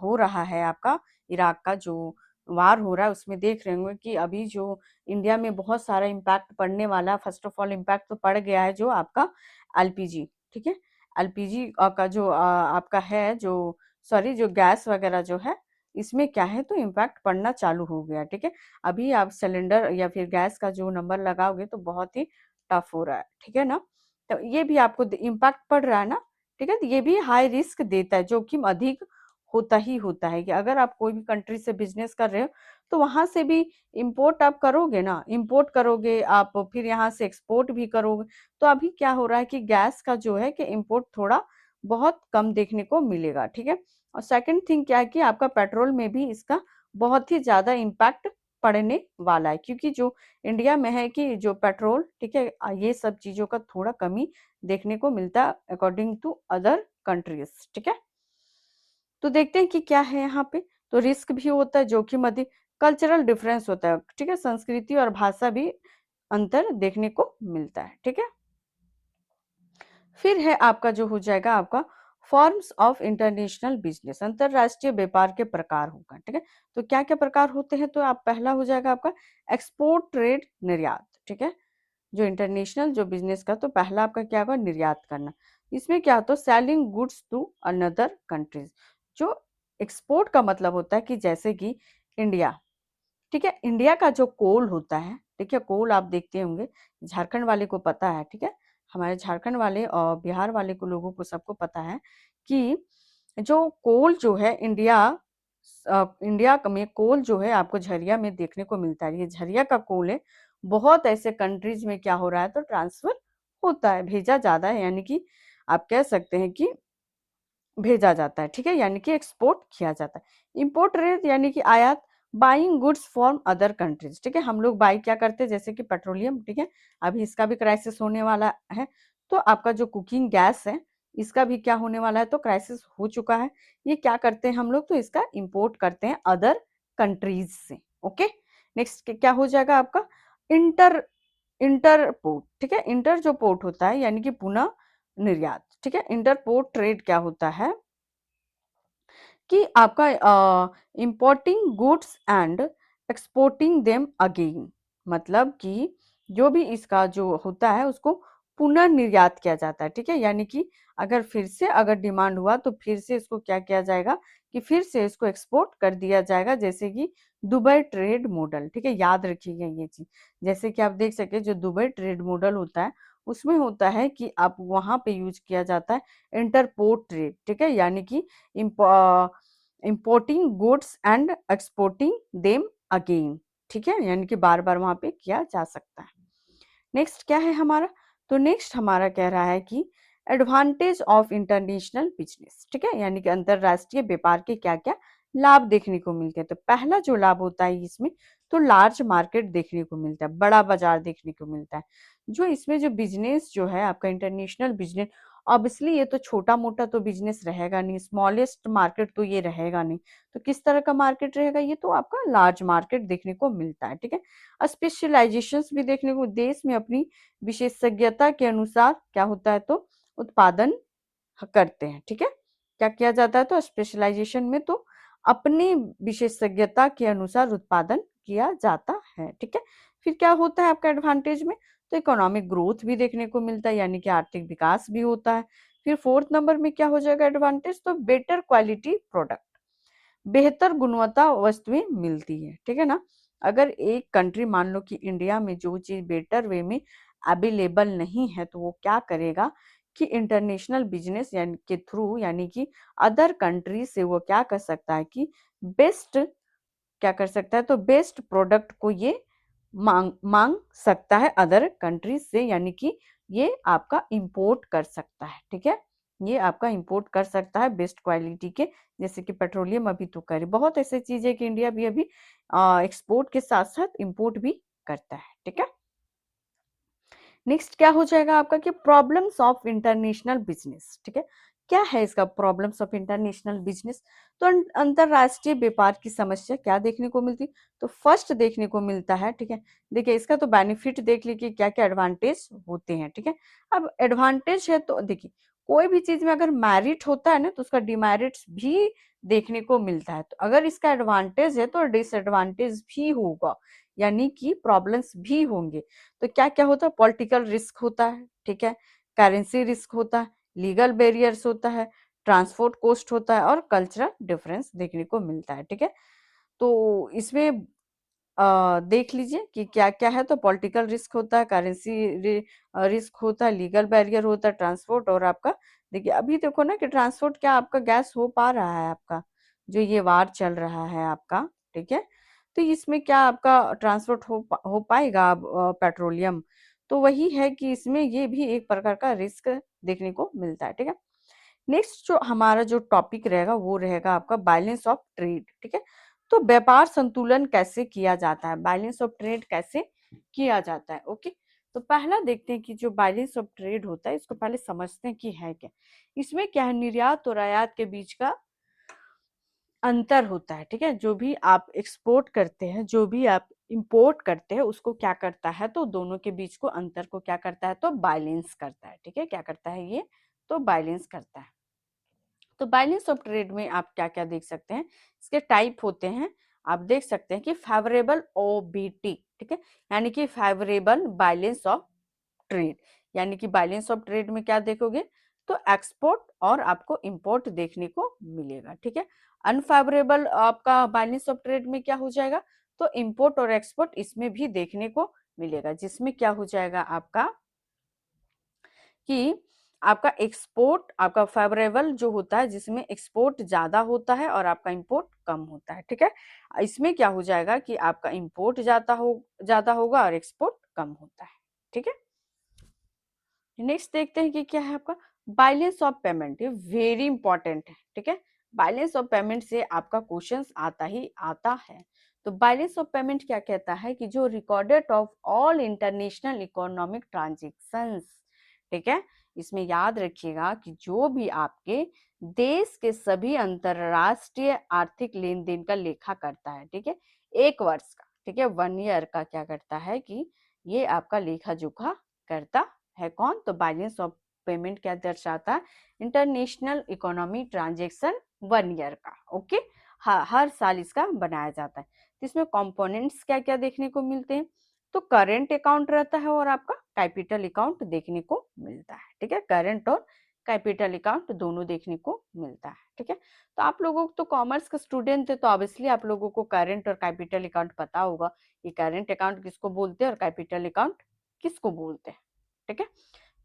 हो रहा है आपका, इराक का जो वार हो रहा है, उसमें देख रहे होंगे कि अभी जो इंडिया में बहुत सारा इम्पैक्ट पड़ने वाला है। फर्स्ट ऑफ ऑल इम्पैक्ट तो पड़ गया है जो आपका एलपीजी, ठीक है। एलपीजी का जो आपका है जो सॉरी जो गैस वगैरह जो है इसमें क्या है तो इम्पैक्ट पड़ना चालू हो गया, ठीक है। अभी आप सिलेंडर या फिर गैस का जो नंबर लगाओगे तो बहुत ही टफ हो रहा है, ठीक है ना। तो ये भी आपको इम्पैक्ट पड़ रहा है ना, ठीक है। तो ये भी हाई रिस्क देता है, जोखिम अधिक होता ही होता है कि अगर आप कोई भी कंट्री से बिजनेस कर रहे हो तो वहां से भी इंपोर्ट आप करोगे ना, इंपोर्ट करोगे आप, फिर यहाँ से एक्सपोर्ट भी करोगे। तो अभी क्या हो रहा है कि गैस का जो है कि इंपोर्ट थोड़ा बहुत कम देखने को मिलेगा, ठीक है। और सेकंड थिंग क्या है कि आपका पेट्रोल में भी इसका बहुत ही ज्यादा इम्पैक्ट पड़ने वाला है, क्योंकि जो इंडिया में है कि जो पेट्रोल, ठीक है, ये सब चीजों का थोड़ा कमी देखने को मिलता है अकॉर्डिंग टू अदर कंट्रीज, ठीक है। तो देखते हैं कि क्या है यहाँ पे। तो रिस्क भी होता है, जोखिम अधिक, कल्चरल डिफरेंस होता है, ठीक है, संस्कृति और भाषा भी अंतर देखने को मिलता है, ठीक है। फिर है आपका जो हो जाएगा आपका फॉर्म्स ऑफ इंटरनेशनल बिजनेस, अंतरराष्ट्रीय व्यापार के प्रकार होगा, ठीक है। तो क्या क्या प्रकार होते हैं, तो आप पहला हो जाएगा आपका एक्सपोर्ट ट्रेड, निर्यात, ठीक है। जो इंटरनेशनल जो बिजनेस का तो पहला आपका क्या होगा, निर्यात करना। इसमें क्या होता है, selling goods to another countries. जो एक्सपोर्ट का मतलब होता है कि जैसे कि इंडिया, ठीक है, इंडिया का जो कोल होता है, ठीक है, कोल आप देखते होंगे, झारखंड वाले को पता है, ठीक है, हमारे झारखंड वाले और बिहार वाले को लोगों को सबको पता है कि जो कोल जो है इंडिया, इंडिया में कोल जो है आपको झरिया में देखने को मिलता है। ये झरिया का कोल है, बहुत ऐसे कंट्रीज में क्या हो रहा है तो ट्रांसफर होता है, भेजा ज्यादा है, यानी कि आप कह सकते हैं कि भेजा जाता है, ठीक है, यानी कि एक्सपोर्ट किया जाता है। इंपोर्ट रेट यानी कि आयात, buying goods from other countries, ठीक है, हम लोग बाई क्या करते हैं, जैसे कि पेट्रोलियम, ठीक है, अभी इसका भी क्राइसिस होने वाला है। तो आपका जो कुकिंग गैस है इसका भी क्या होने वाला है तो क्राइसिस हो चुका है। ये क्या करते हैं हम लोग तो इसका इंपोर्ट करते हैं अदर कंट्रीज से, ओके। नेक्स्ट क्या हो जाएगा आपका इंटर इंटरपोर्ट, ठीक है, इंटर जो पोर्ट होता है यानी कि पुनः निर्यात, ठीक है। इंटरपोर्ट ट्रेड क्या होता है कि आपका importing goods and exporting them again, मतलब कि जो भी इसका जो होता है उसको पुनर्निर्यात किया जाता है, ठीक है, यानी कि अगर फिर से अगर डिमांड हुआ तो फिर से इसको क्या किया जाएगा कि फिर से इसको एक्सपोर्ट कर दिया जाएगा, जैसे कि दुबई ट्रेड मॉडल, ठीक है, याद रखिएगा ये चीज। जैसे कि आप देख सके जो दुबई ट्रेड मॉडल होता है उसमें होता है कि आप वहां पे यूज किया जाता है इंटरपोर्ट ट्रेड, ठीक है, यानी कि importing goods and exporting them again, ठीक है, यानी कि बार बार वहां पे किया जा सकता है। नेक्स्ट क्या है हमारा, तो नेक्स्ट हमारा कह रहा है कि एडवांटेज ऑफ इंटरनेशनल बिजनेस, ठीक है, यानी कि अंतरराष्ट्रीय व्यापार के क्या क्या लाभ देखने को मिलते हैं। तो पहला जो लाभ होता है इसमें तो लार्ज मार्केट देखने को मिलता है, बड़ा बाजार देखने को मिलता है। जो इसमें जो बिजनेस जो है आपका इंटरनेशनल बिजनेस, ऑब्वियसली ये तो छोटा मोटा तो बिजनेस रहेगा नहीं, स्मॉलेस्ट मार्केट तो ये रहेगा नहीं। तो किस तरह का मार्केट रहेगा, ये तो आपका लार्ज मार्केट देखने को मिलता है, ठीक है। स्पेशलाइजेशंस भी देखने को, देश में अपनी विशेषज्ञता के अनुसार क्या होता है तो उत्पादन करते हैं, ठीक है। क्या किया जाता है तो स्पेशलाइजेशन में तो अपनी विशेषज्ञता के अनुसार उत्पादन किया जाता है, ठीक है। फिर क्या होता है आपका एडवांटेज में तो इकोनॉमिक ग्रोथ भी देखने को मिलता है, यानी कि आर्थिक विकास भी होता है। फिर फोर्थ नंबर में क्या हो जाएगा एडवांटेज तो बेटर क्वालिटी प्रोडक्ट, बेहतर गुणवत्ता वस्तुएं मिलती है, ठीक है ना। अगर एक कंट्री मान लो कि इंडिया में जो चीज बेटर वे में अवेलेबल नहीं है तो वो क्या करेगा कि इंटरनेशनल बिजनेस यानी के थ्रू, यानी कि अदर कंट्री से वो क्या कर सकता है कि बेस्ट क्या कर सकता है तो बेस्ट प्रोडक्ट को ये मांग मांग सकता है अदर कंट्रीज से, यानी कि ये आपका इंपोर्ट कर सकता है, ठीक है, ये आपका इंपोर्ट कर सकता है बेस्ट क्वालिटी के। जैसे कि पेट्रोलियम अभी तो करे, बहुत ऐसी चीजें कि इंडिया भी अभी एक्सपोर्ट के साथ साथ इंपोर्ट भी करता है, ठीक है। नेक्स्ट क्या हो जाएगा आपका कि प्रॉब्लम्स ऑफ इंटरनेशनल बिजनेस, ठीक है। क्या है इसका प्रॉब्लम्स ऑफ इंटरनेशनल बिजनेस, तो अंतरराष्ट्रीय व्यापार की समस्या क्या देखने को मिलती, तो फर्स्ट देखने को मिलता है, ठीक है। देखिए इसका तो बेनिफिट देख लीजिए क्या क्या एडवांटेज होते हैं, ठीक है। अब एडवांटेज है तो देखिए कोई भी चीज में अगर मेरिट होता है ना तो उसका डिमेरिट्स भी देखने को मिलता है। तो अगर इसका एडवांटेज है तो डिसएडवांटेज भी होगा, यानी कि प्रॉब्लम्स भी होंगे। तो क्या क्या होता है, पॉलिटिकल रिस्क होता है, ठीक है, करेंसी रिस्क होता है, लीगल बैरियर्स होता है, ट्रांसपोर्ट कॉस्ट होता है और कल्चरल डिफरेंस देखने को मिलता है। ठीक है, तो इसमें देख लीजिए कि क्या क्या है। तो पॉलिटिकल रिस्क होता है, करेंसी रिस्क होता है, लीगल बैरियर होता है, ट्रांसपोर्ट और आपका देखिए अभी देखो ना कि ट्रांसपोर्ट क्या आपका गैस हो पा रहा है आपका, जो ये वार चल रहा है आपका। ठीक है, तो इसमें क्या आपका ट्रांसपोर्ट हो पाएगा अब पेट्रोलियम। तो वही है कि इसमें ये भी एक प्रकार का रिस्क देखने को मिलता है। ठीक है, नेक्स्ट जो हमारा जो टॉपिक रहेगा वो रहेगा आपका बैलेंस ऑफ ट्रेड। ठीक है, तो व्यापार संतुलन कैसे किया जाता है, बैलेंस ऑफ ट्रेड कैसे किया जाता है। ओके, तो पहला देखते हैं कि जो बैलेंस ऑफ ट्रेड होता है इसको पहले समझते हैं कि है क्या। इसमें क्या है, निर्यात और आयात के बीच का अंतर होता है। ठीक है, जो भी आप एक्सपोर्ट करते हैं, जो भी आप इंपोर्ट करते हैं, उसको क्या करता है, तो दोनों के बीच को अंतर को क्या करता है, तो बैलेंस करता है। ठीक है, क्या करता है ये, तो बैलेंस करता है। तो बैलेंस ऑफ ट्रेड में आप क्या क्या देख सकते हैं, इसके टाइप होते हैं। आप देख सकते हैं कि फेवरेबल ओबीटी, ठीक है, यानी कि फेवरेबल बैलेंस ऑफ ट्रेड, यानी कि बैलेंस ऑफ ट्रेड में क्या देखोगे, तो एक्सपोर्ट और आपको इंपोर्ट देखने को मिलेगा। ठीक है, अनफेवरेबल आपका बैलेंस ऑफ ट्रेड में क्या हो जाएगा, तो इंपोर्ट और एक्सपोर्ट इसमें भी देखने को मिलेगा, जिसमें क्या हो जाएगा आपका कि आपका एक्सपोर्ट आपका फेवरेबल जो होता है, जिसमें एक्सपोर्ट ज्यादा होता है और आपका इंपोर्ट कम होता है। ठीक है, इसमें क्या हो जाएगा कि आपका इंपोर्ट ज्यादा होगा और एक्सपोर्ट कम होता है। ठीक है, नेक्स्ट देखते हैं कि क्या है आपका बैलेंस ऑफ पेमेंट। ये वेरी इंपॉर्टेंट है। ठीक है, बैलेंस ऑफ पेमेंट से आपका क्वेश्चन आता ही आता है। तो बैलेंस ऑफ पेमेंट क्या कहता है कि जो recorded of all international economic transactions. ठीक है, इसमें याद रखिएगा कि जो भी आपके देश के सभी अंतरराष्ट्रीय आर्थिक लेन देन का लेखा करता है। ठीक है, एक वर्ष का, ठीक है, 1 ईयर का क्या करता है कि ये आपका लेखा जोखा करता है। कौन, तो बैलेंस ऑफ पेमेंट क्या दर्शाता है, इंटरनेशनल इकोनॉमी ट्रांजेक्शन 1 ईयर का। ओके, हर साल इसका बनाया जाता है। तो इसमें कंपोनेंट्स क्या क्या देखने को मिलते हैं, तो करेंट अकाउंट रहता है और आपका कैपिटल अकाउंट देखने को मिलता है। ठीक है, करंट और कैपिटल अकाउंट दोनों देखने को मिलता है। ठीक है, तो आप लोगों को तो कॉमर्स का स्टूडेंट थे, तो ऑब्वियसली आप लोगों को करंट और कैपिटल अकाउंट पता होगा कि करंट अकाउंट किसको बोलते हैं और कैपिटल अकाउंट किसको बोलते हैं। ठीक है,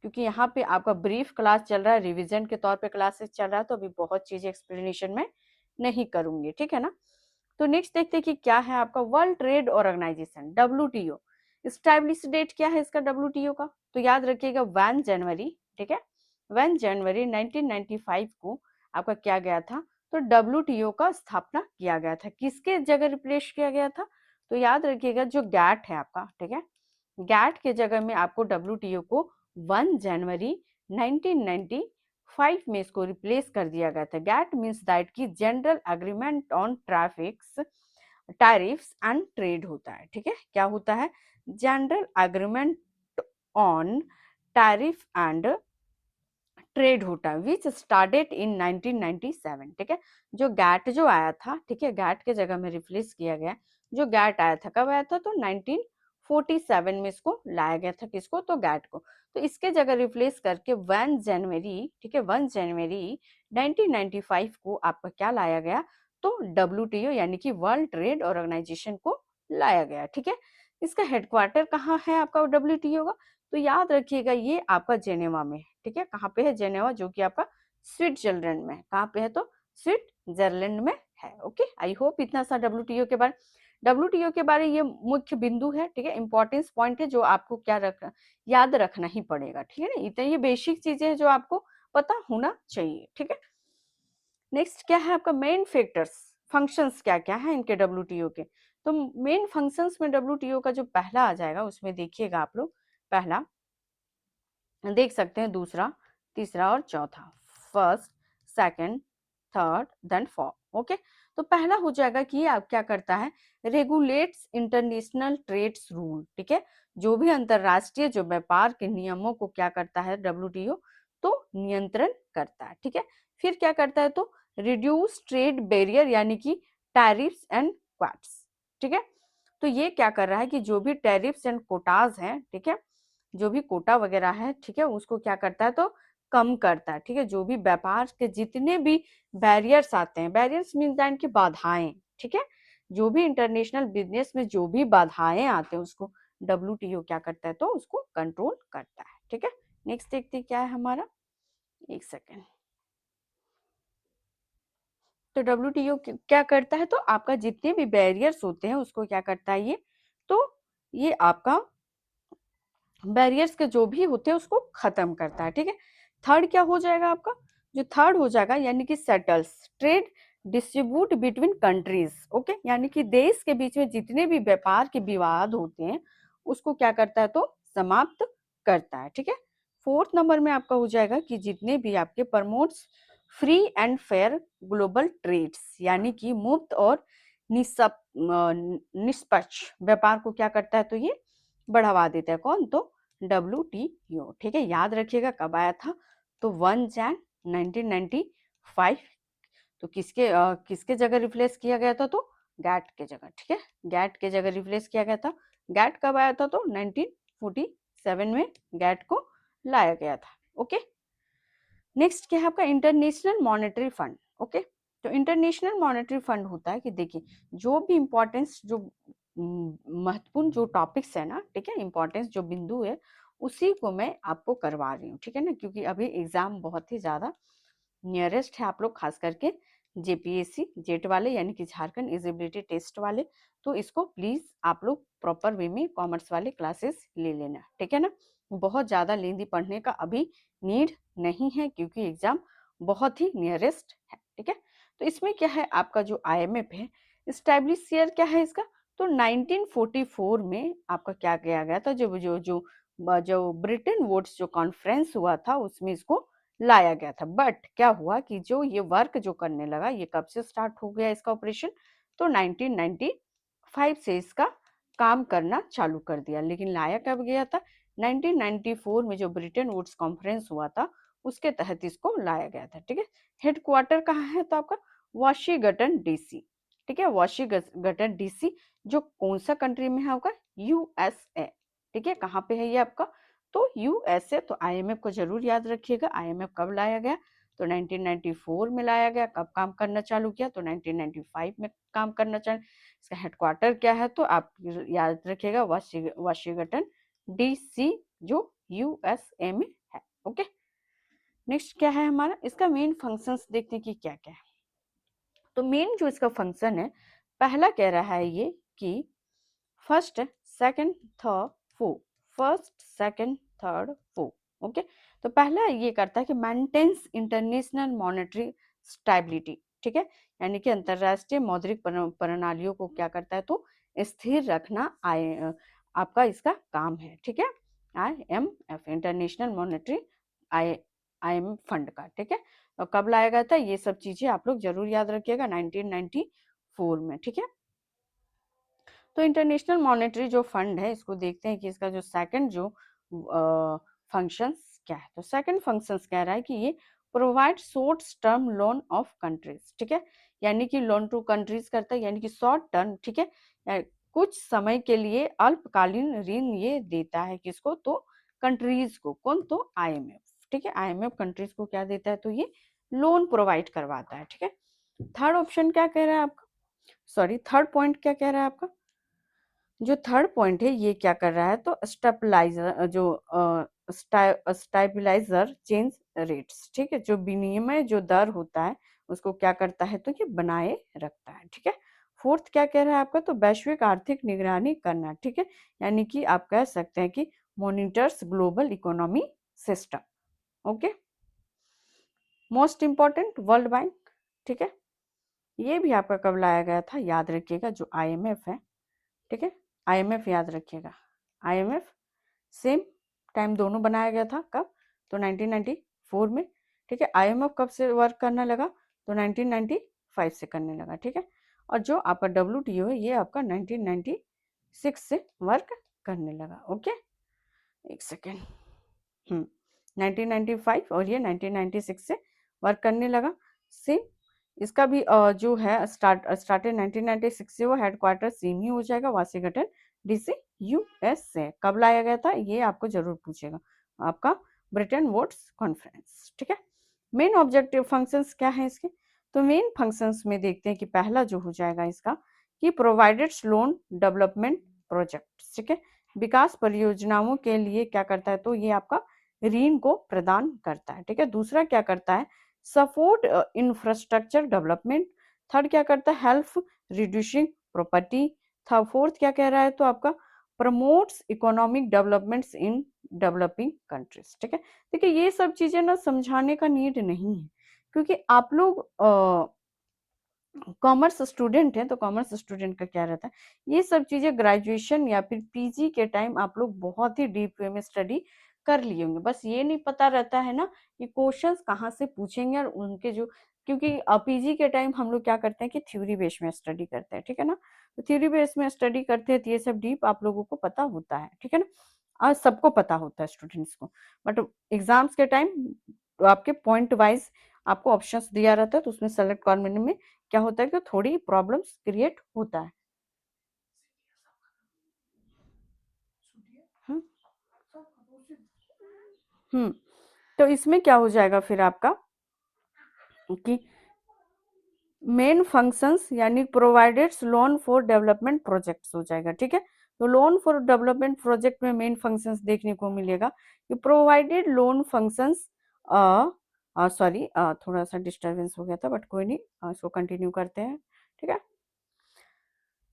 क्योंकि यहाँ पे आपका ब्रीफ क्लास चल रहा है, रिवीजन के तौर पे क्लासेस चल रहा है, तो अभी बहुत चीजें एक्सप्लेनेशन में नहीं करूंगी। ठीक है ना, तो नेक्स्ट देखते हैं कि क्या है आपका world trade organization WTO। Establish date क्या है इसका WTO का, तो याद रखिएगा 1 जनवरी। ठीक है, 1 जनवरी 1995 को आपका क्या गया था, तो WTO का स्थापना किया गया था। किसके जगह रिप्लेस किया गया था, तो याद रखिएगा जो गैट है आपका। ठीक है, गैट के जगह में आपको WTO को 1 जनवरी 1995 में इसको रिप्लेस कर दिया गया था। गैट मीन्स दैट की general agreement on traffics tariffs and trade होता है। ठीक है, क्या होता है, general agreement on tariff and trade होता है, विच स्टार्टेड इन 1997। ठीक है, जो गैट जो आया था, ठीक है, गैट के जगह में रिप्लेस किया गया। जो गैट आया था कब आया था, तो 1947 में इसको लाया गया था, किसको, तो गैट को। तो इसके जगह रिप्लेस करके 1 जनवरी, ठीक है, 1 जनवरी 1995 को आपका क्या लाया गया, तो WTO यानी कि वर्ल्ड ट्रेड ऑर्गेनाइजेशन को लाया गया। ठीक है, इसका हेडक्वार्टर कहाँ है आपका WTO का, तो याद रखिएगा ये आपका जेनेवा में है। ठीक है, कहाँ पे है, जेनेवा, जो कि आपका स्विट्जरलैंड में है। कहाँ पे है, तो स्विट्जरलैंड में है। ओके, आई होप इतना सा WTO के बारे ये मुख्य बिंदु है। ठीक है, इंपॉर्टेंस पॉइंट है जो आपको क्या याद रखना ही पड़ेगा। ठीक है ना, इतने ये बेसिक चीजें हैं जो आपको पता होना चाहिए। ठीक है, नेक्स्ट क्या है आपका मेन फैक्टर्स, फंक्शंस क्या क्या है इनके WTO के। तो मेन फंक्शंस में WTO का जो पहला आ जाएगा उसमें देखिएगा आप लोग, पहला देख सकते हैं, दूसरा, तीसरा और चौथा, first, second, third, then fourth. Okay, तो पहला हो जाएगा कि आप क्या करता है, रेगुलेट्स इंटरनेशनल ट्रेड्स रूल। ठीक है, जो भी अंतरराष्ट्रीय जो व्यापार के नियमों को क्या करता है WTO, तो नियंत्रण करता है। ठीक है, फिर क्या करता है, तो रिड्यूस ट्रेड बैरियर यानी कि टैरिफ्स एंड क्वाट्स। ठीक है, तो ये क्या कर रहा है कि जो भी टैरिफ्स एंड कोटाज हैं, ठीक है, जो भी कोटा वगैरह है, ठीक है, उसको क्या करता है, तो कम करता है, ठीक है। जो भी व्यापार के जितने भी बैरियर्स आते हैं, बैरियर्स मीन दैट की बाधाएं, ठीक है। जो भी इंटरनेशनल बिजनेस में जो भी बाधाएं आते हैं उसको WTO क्या करता है, तो उसको कंट्रोल करता है, ठीक है। नेक्स्ट देखते हैं क्या है हमारा, एक सेकेंड। तो WTO क्या करता है, तो आपका जितने भी बैरियर्स होते हैं उसको क्या करता है ये, तो ये आपका बैरियर्स के जो भी होते हैं उसको खत्म करता है, ठीक है। थर्ड क्या हो जाएगा आपका, जो थर्ड हो जाएगा यानी कि settles trade distribute between countries, okay. यानी कि देश के बीच में जितने भी व्यापार के विवाद होते हैं उसको क्या करता है, तो समाप्त करता है, ठीक है। फोर्थ नंबर में आपका हो जाएगा कि जितने भी आपके promotes free and fair global trades, यानी कि मुफ्त और निष्पक्ष व्यापार को क्या करता है, तो ये बढ़ावा देता है। कौन, तो WTO, ठीक है। याद रखिएगा कब आया था, तो 1 जनवरी 1995। तो किसके जगह रिप्लेस किया गया था, तो गैट के जगह, ठीक है। गैट के जगह रिप्लेस किया गया था। गैट कब आया था, तो 1947 में गैट को लाया गया था, ओके। नेक्स्ट क्या है आपका, इंटरनेशनल मॉनेटरी फंड, ओके। तो इंटरनेशनल मॉनेटरी फंड होता है कि देखिए जो भी इंपॉर्टेंस, जो महत्वपूर्ण जो टॉपिक्स है ना, ठीक है, इंपॉर्टेंस जो बिंदु है उसी को मैं आपको करवा रही हूँ, ठीक है ना, क्योंकि अभी एग्जाम बहुत ही ज्यादा नियरेस्ट है। आप लोग खास करके JPSC जेट वाले यानी कि झारखंड एलिजिबिलिटी टेस्ट वाले, तो इसको प्लीज आप लोग प्रॉपर वे में कॉमर्स वाले क्लासेस ले लेना, ठीक है ना। बहुत ज्यादा लेंदी पढ़ने का अभी नीड नहीं है क्योंकि एग्जाम बहुत ही नियरेस्ट है, ठीक है। तो इसमें क्या है आपका जो IMF है, स्टैब्लिश ईयर क्या है इसका, तो 1944 में आपका क्या किया गया था, जो जो जो जो ब्रिटेन वुड्स जो कॉन्फ्रेंस हुआ था उसमें इसको लाया गया था। बट क्या हुआ कि जो ये वर्क जो करने लगा, ये कब से स्टार्ट हो गया इसका ऑपरेशन, तो 1995 से इसका काम करना चालू कर दिया। लेकिन लाया कब गया था, 1994 में जो ब्रिटेन वुड्स कॉन्फ्रेंस हुआ था उसके तहत इसको लाया गया था, ठीक है। हेडक्वार्टर कहाँ है, तो आपका वाशिंगटन DC, ठीक है। वाशिंगटन DC जो कौन सा कंट्री में है आपका, USA, ठीक है। कहाँ पे है ये आपका, तो USA। तो IMF को जरूर याद रखिएगा। IMF कब लाया गया, तो 1994 में लाया गया। कब काम करना चालू किया, तो 1995 में काम करना चालू। इसका हेडक्वार्टर क्या है, तो आप याद रखिएगा वाशिंगटन DC जो USA में है, ओके। नेक्स्ट क्या है हमारा, इसका मेन फंक्शंस देखते हैं कि क्या क्या है। तो मेन जो इसका फंक्शन है, पहला कह रहा है ये कि first second third four, first second third four, okay. तो पहला ये करता है कि मेंटेन्स इंटरनेशनल मॉनेटरी स्टेबिलिटी, ठीक है। यानी कि अंतरराष्ट्रीय मौद्रिक प्रणालियों को क्या करता है, तो स्थिर रखना आपका इसका काम है, ठीक है। IMF इंटरनेशनल मॉनेटरी आई IMF फंड का, ठीक है। तो कब लाया गया था, ये सब चीजें आप लोग जरूर याद रखिएगा, 1994 में, ठीक है। तो इंटरनेशनल मॉनेटरी जो फंड है इसको देखते हैं कि इसका जो सेकंड जो फंक्शंस क्या है, तो सेकंड फंक्शंस कह रहा है कि ये provide short term loan of countries, ठीक है। यानी कि लोन टू कंट्रीज करता है, यानी कि शॉर्ट टर्म, ठीक है। कुछ समय के लिए अल्पकालीन ऋण ये देता है किसको, तो कंट्रीज को। कौन, तो IMF, ठीक है। IMF कंट्रीज को क्या देता है, तो ये लोन प्रोवाइड करवाता है, ठीक है। थर्ड ऑप्शन क्या कह रहा है आपका, सॉरी थर्ड पॉइंट क्या कह रहा है आपका, जो थर्ड पॉइंट है ये क्या कर रहा है, तो स्टेबलाइजर जो स्टेबलाइजर चेंज रेट्स, ठीक है। जो विनिमय जो दर होता है उसको क्या करता है, तो ये बनाए रखता है, ठीक है। फोर्थ क्या कह रहा है आपका, तो वैश्विक आर्थिक निगरानी करना, ठीक है। यानी कि आप कह सकते हैं कि monitors global economy system, okay. Most important world bank, ठीक है। ये भी आपका कब लाया गया था, याद रखिएगा, जो IMF है, ठीक है। IMF याद रखिएगा, IMF सेम टाइम दोनों बनाया गया था। कब, तो 1994 में, ठीक है। IMF कब से वर्क करने लगा, तो 1995 से करने लगा, ठीक है। और जो आपका WTO है ये आपका 1996 से वर्क करने लगा, ओके। एक सेकेंड, 1995 और ये 1996 से वर्क करने लगा। सेम इसका भी जो है स्टार्टेड 1996 से, वो हेडक्वार्टर सेम ही हो जाएगा, वाशिंगटन DC USA। कब लाया गया था ये आपको जरूर पूछेगा, आपका ब्रिटेन वुड्स कॉन्फ्रेंस, ठीक है। मेन ऑब्जेक्टिव फंक्शंस क्या है इसके, तो मेन फंक्शंस में देखते हैं कि पहला जो हो जाएगा इसका कि प्रोवाइडेड लोन डेवलपमेंट प्रोजेक्ट, ठीक है, विकास परियोजनाओं के लिए क्या करता है, तो ये आपका ऋण को प्रदान करता है, ठीक है। दूसरा क्या करता है, सपोर्ट इंफ्रास्ट्रक्चर डेवलपमेंट। थर्ड क्या करता है, help reducing property. Third fourth क्या कह रहा है, तो आपका promotes economic developments in developing countries, ठीक है। देखिए ये सब चीजें ना समझाने का नीड नहीं है, क्योंकि आप लोग कॉमर्स स्टूडेंट हैं, तो कॉमर्स स्टूडेंट का क्या रहता है, ये सब चीजें ग्रेजुएशन या फिर पीजी के टाइम आप लोग बहुत ही डीप वे में स्टडी कर लिए होंगे। बस ये नहीं पता रहता है ना कि क्वेश्चंस कहाँ से पूछेंगे और उनके जो, क्योंकि पीजी के टाइम हम लोग क्या करते हैं कि थ्योरी बेस में स्टडी करते हैं, ठीक है ना। तो थ्योरी बेस में स्टडी करते हैं तो ये सब डीप आप लोगों को पता होता है, ठीक है ना। आज सबको पता होता है स्टूडेंट्स को, बट एग्जाम्स के टाइम आपके पॉइंट वाइज आपको ऑप्शंस दिया रहता है, तो उसमें सेलेक्ट करने में क्या होता है कि थोड़ी प्रॉब्लम्स क्रिएट होता है। हम्म हम्म, तो इसमें क्या हो जाएगा फिर आपका कि मेन फंक्शंस यानी provided loan for development projects हो जाएगा, ठीक है। तो लोन फॉर डेवलपमेंट प्रोजेक्ट में मेन फंक्शंस देखने को मिलेगा कि प्रोवाइडेड लोन फंक्शंस, सॉरी थोड़ा सा डिस्टरबेंस हो गया था, बट कोई नहीं, इसको कंटिन्यू करते हैं, ठीक है।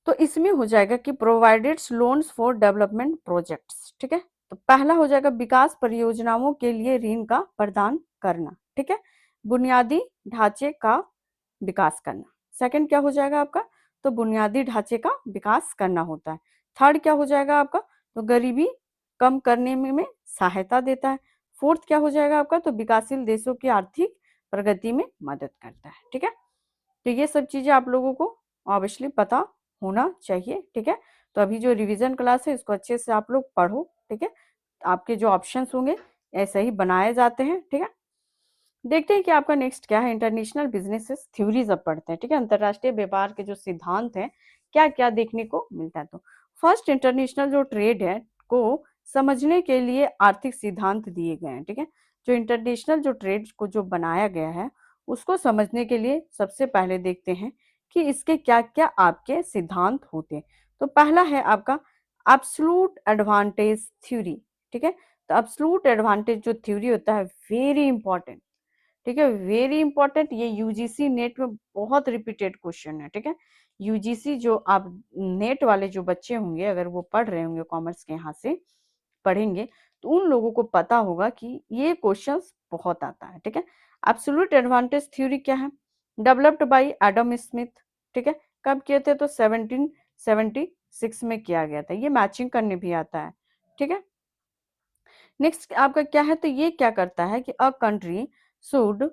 तो इसमें हो जाएगा कि provided loans for development projects, ठीक है। तो पहला हो जाएगा विकास परियोजनाओं के लिए ऋण का प्रदान करना, ठीक है, बुनियादी ढांचे का विकास करना। सेकंड क्या हो जाएगा आपका, तो बुनियादी ढांचे का विकास करना होता है। थर्ड क्या हो जाएगा आपका, तो गरीबी कम करने में सहायता देता है। फोर्थ क्या हो जाएगा आपका, तो विकासशील देशों की आर्थिक प्रगति में मदद करता है, ठीक है। तो ये सब चीजें आप लोगों को ऑब्वियसली पता होना चाहिए, ठीक है। तो अभी जो रिवीजन क्लास है इसको अच्छे से आप लोग पढ़ो, ठीक है। आपके जो ऑप्शंस होंगे ऐसे ही बनाए जाते हैं, ठीक है। देखते हैं कि आपका नेक्स्ट क्या है, इंटरनेशनल बिजनेसेस थ्योरीज अब पढ़ते हैं, ठीक है। अंतरराष्ट्रीय व्यापार के जो सिद्धांत हैं क्या क्या देखने को मिलता है, तो फर्स्ट इंटरनेशनल जो ट्रेड है को समझने के लिए आर्थिक सिद्धांत दिए गए हैं, ठीक है। जो इंटरनेशनल जो ट्रेड को जो बनाया गया है उसको समझने के लिए सबसे पहले देखते हैं कि इसके क्या क्या आपके सिद्धांत होते हैं। तो पहला है आपका एब्सोल्यूट एडवांटेज थ्योरी, ठीक है। तो एब्सोल्यूट एडवांटेज जो थ्योरी होता है वेरी इंपॉर्टेंट, ठीक है, वेरी इंपॉर्टेंट। ये यूजीसी नेट में बहुत रिपीटेड क्वेश्चन है, ठीक है। यूजीसी जो आप नेट वाले जो बच्चे होंगे अगर वो पढ़ रहे होंगे कॉमर्स के यहाँ से पढ़ेंगे तो उन लोगों को पता होगा कि ये क्वेश्चंस बहुत आता है, ठीक है। एब्सोल्यूट एडवांटेज थ्योरी क्या है, डेवलप्ड बाय एडम स्मिथ, ठीक है। कब किए थे, तो 1776 में किया गया था। ये मैचिंग करने भी आता है, ठीक है। नेक्स्ट आपका क्या है, तो ये क्या करता है कि a country should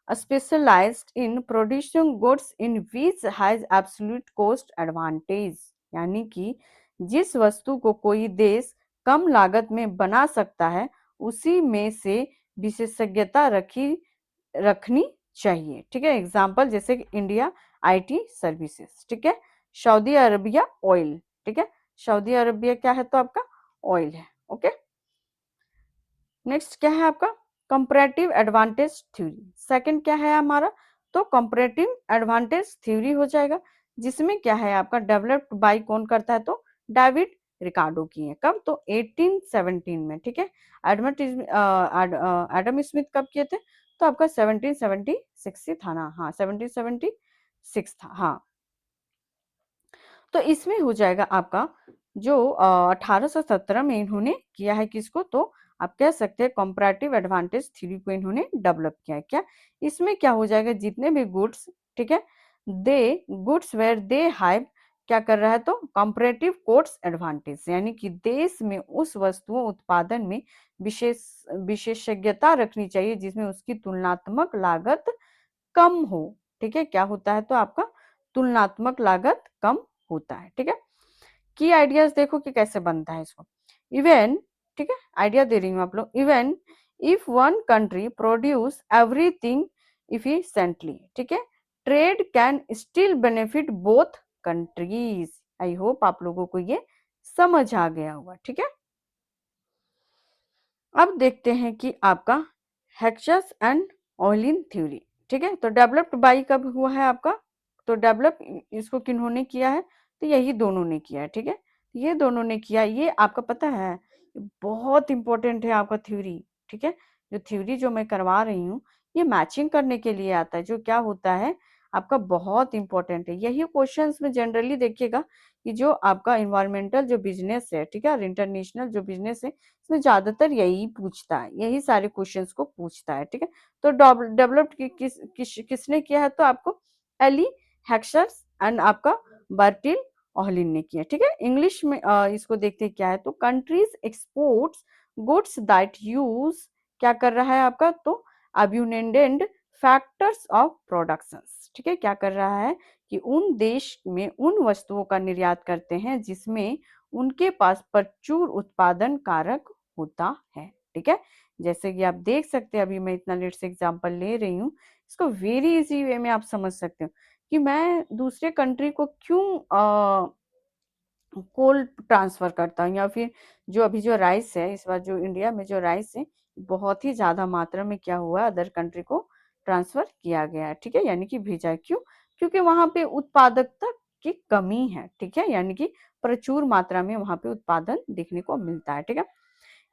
specialized in producing goods in which has absolute cost advantage, यानी कि जिस वस्तु को कोई देश कम लागत में बना सकता है उसी में से विशेषज्ञता रखनी चाहिए, ठीक है। एग्जांपल जैसे कि इंडिया आईटी सर्विसेज, ठीक है। सऊदी अरबिया ऑयल, ठीक है। सऊदी अरबिया क्या है, तो आपका ऑयल है, ओके। नेक्स्ट क्या है आपका कंपैरेटिव एडवांटेज थ्योरी। सेकंड क्या है हमारा, तो कंपैरेटिव एडवांटेज थ्योरी हो जाएगा, जिसमें क्या है आपका डेवलप्ड बाय कौन करता है, तो डेविड रिकार्डो की है। कब, तो 1817 में, ठीक है। एडम स्मिथ कब किए थे, तो आपका 1776 से था ना, हाँ 1776 था, हाँ। तो इसमें हो जाएगा आपका जो 1817 में इन्होंने किया है किसको, तो आप कह सकते हैं कंपैरेटिव एडवांटेज थ्योरी को इन्होंने डेवलप किया है। क्या इसमें क्या हो जाएगा, जितने भी गुड्स, ठीक है, दे गुड्स वेयर दे हैव क्या कर रहा है, तो कंपैरेटिव कोस्ट एडवांटेज, यानी कि देश में उस वस्तुओं उत्पादन में विशेष विशेषज्ञता रखनी चाहिए जिसमें उसकी तुलनात्मक लागत कम हो, ठीक है। क्या होता है, तो आपका तुलनात्मक लागत कम होता है, ठीक है। की आइडियाज देखो कि कैसे बनता है इसको, इवन, ठीक है, आइडिया दे रही हूँ आप लोग, even if one country produce everything efficiently, ठीक है, trade can still benefit both countries. I hope आप लोगों को ये समझ आ गया होगा, ठीक है। अब देखते हैं कि आपका हेक्सस एंड ऑयलिन थ्योरी, ठीक है। तो डेवलप्ड बाई कब हुआ है आपका, तो डेवलप इसको किन्होंने किया है, तो यही दोनों ने किया है, ठीक है। ये दोनों ने किया, ये आपका पता है, बहुत इंपॉर्टेंट है आपका थ्योरी, ठीक है। जो थ्योरी जो मैं करवा रही हूँ, ये मैचिंग करने के लिए आता है, जो क्या होता है आपका बहुत इंपॉर्टेंट है। यही क्वेश्चंस में जनरली देखिएगा कि जो आपका इन्वायरमेंटल जो बिजनेस है, ठीक है, और इंटरनेशनल जो बिजनेस है, इसमें ज्यादातर यही पूछता है, यही सारे क्वेश्चंस को पूछता है, ठीक है। तो डेवलप्ड किसने किया है, तो आपको एली हेक्सर्स एंड आपका बर्टिल ओहलिन ने किया, ठीक है। इंग्लिश में इसको देखते हैं क्या है, तो countries exports goods that use, क्या कर रहा है आपका, तो अब्यूनेंडेंट फैक्टर्स ऑफ प्रोडक्शंस, ठीक है। क्या कर रहा है कि उन देश में उन वस्तुओं का निर्यात करते हैं जिसमें उनके पास प्रचुर उत्पादन कारक होता है, ठीक है। जैसे कि आप देख सकते हैं, अभी मैं इतना लेट से एग्जांपल ले रही हूँ, इसको वेरी इजी वे में आप समझ सकते हो कि मैं दूसरे कंट्री को क्यों कोल ट्रांसफर करता हूँ, या फिर जो अभी जो राइस है, इस बार जो इंडिया में जो राइस है, बहुत ही ज्यादा मात्रा में क्या हुआ, अदर कंट्री को ट्रांसफर किया गया है, ठीक है, यानी कि भेजा है। क्यों, क्योंकि वहां पे उत्पादकता की कमी है, ठीक है, यानी कि प्रचुर मात्रा में वहां पे उत्पादन देखने को मिलता है, ठीक है।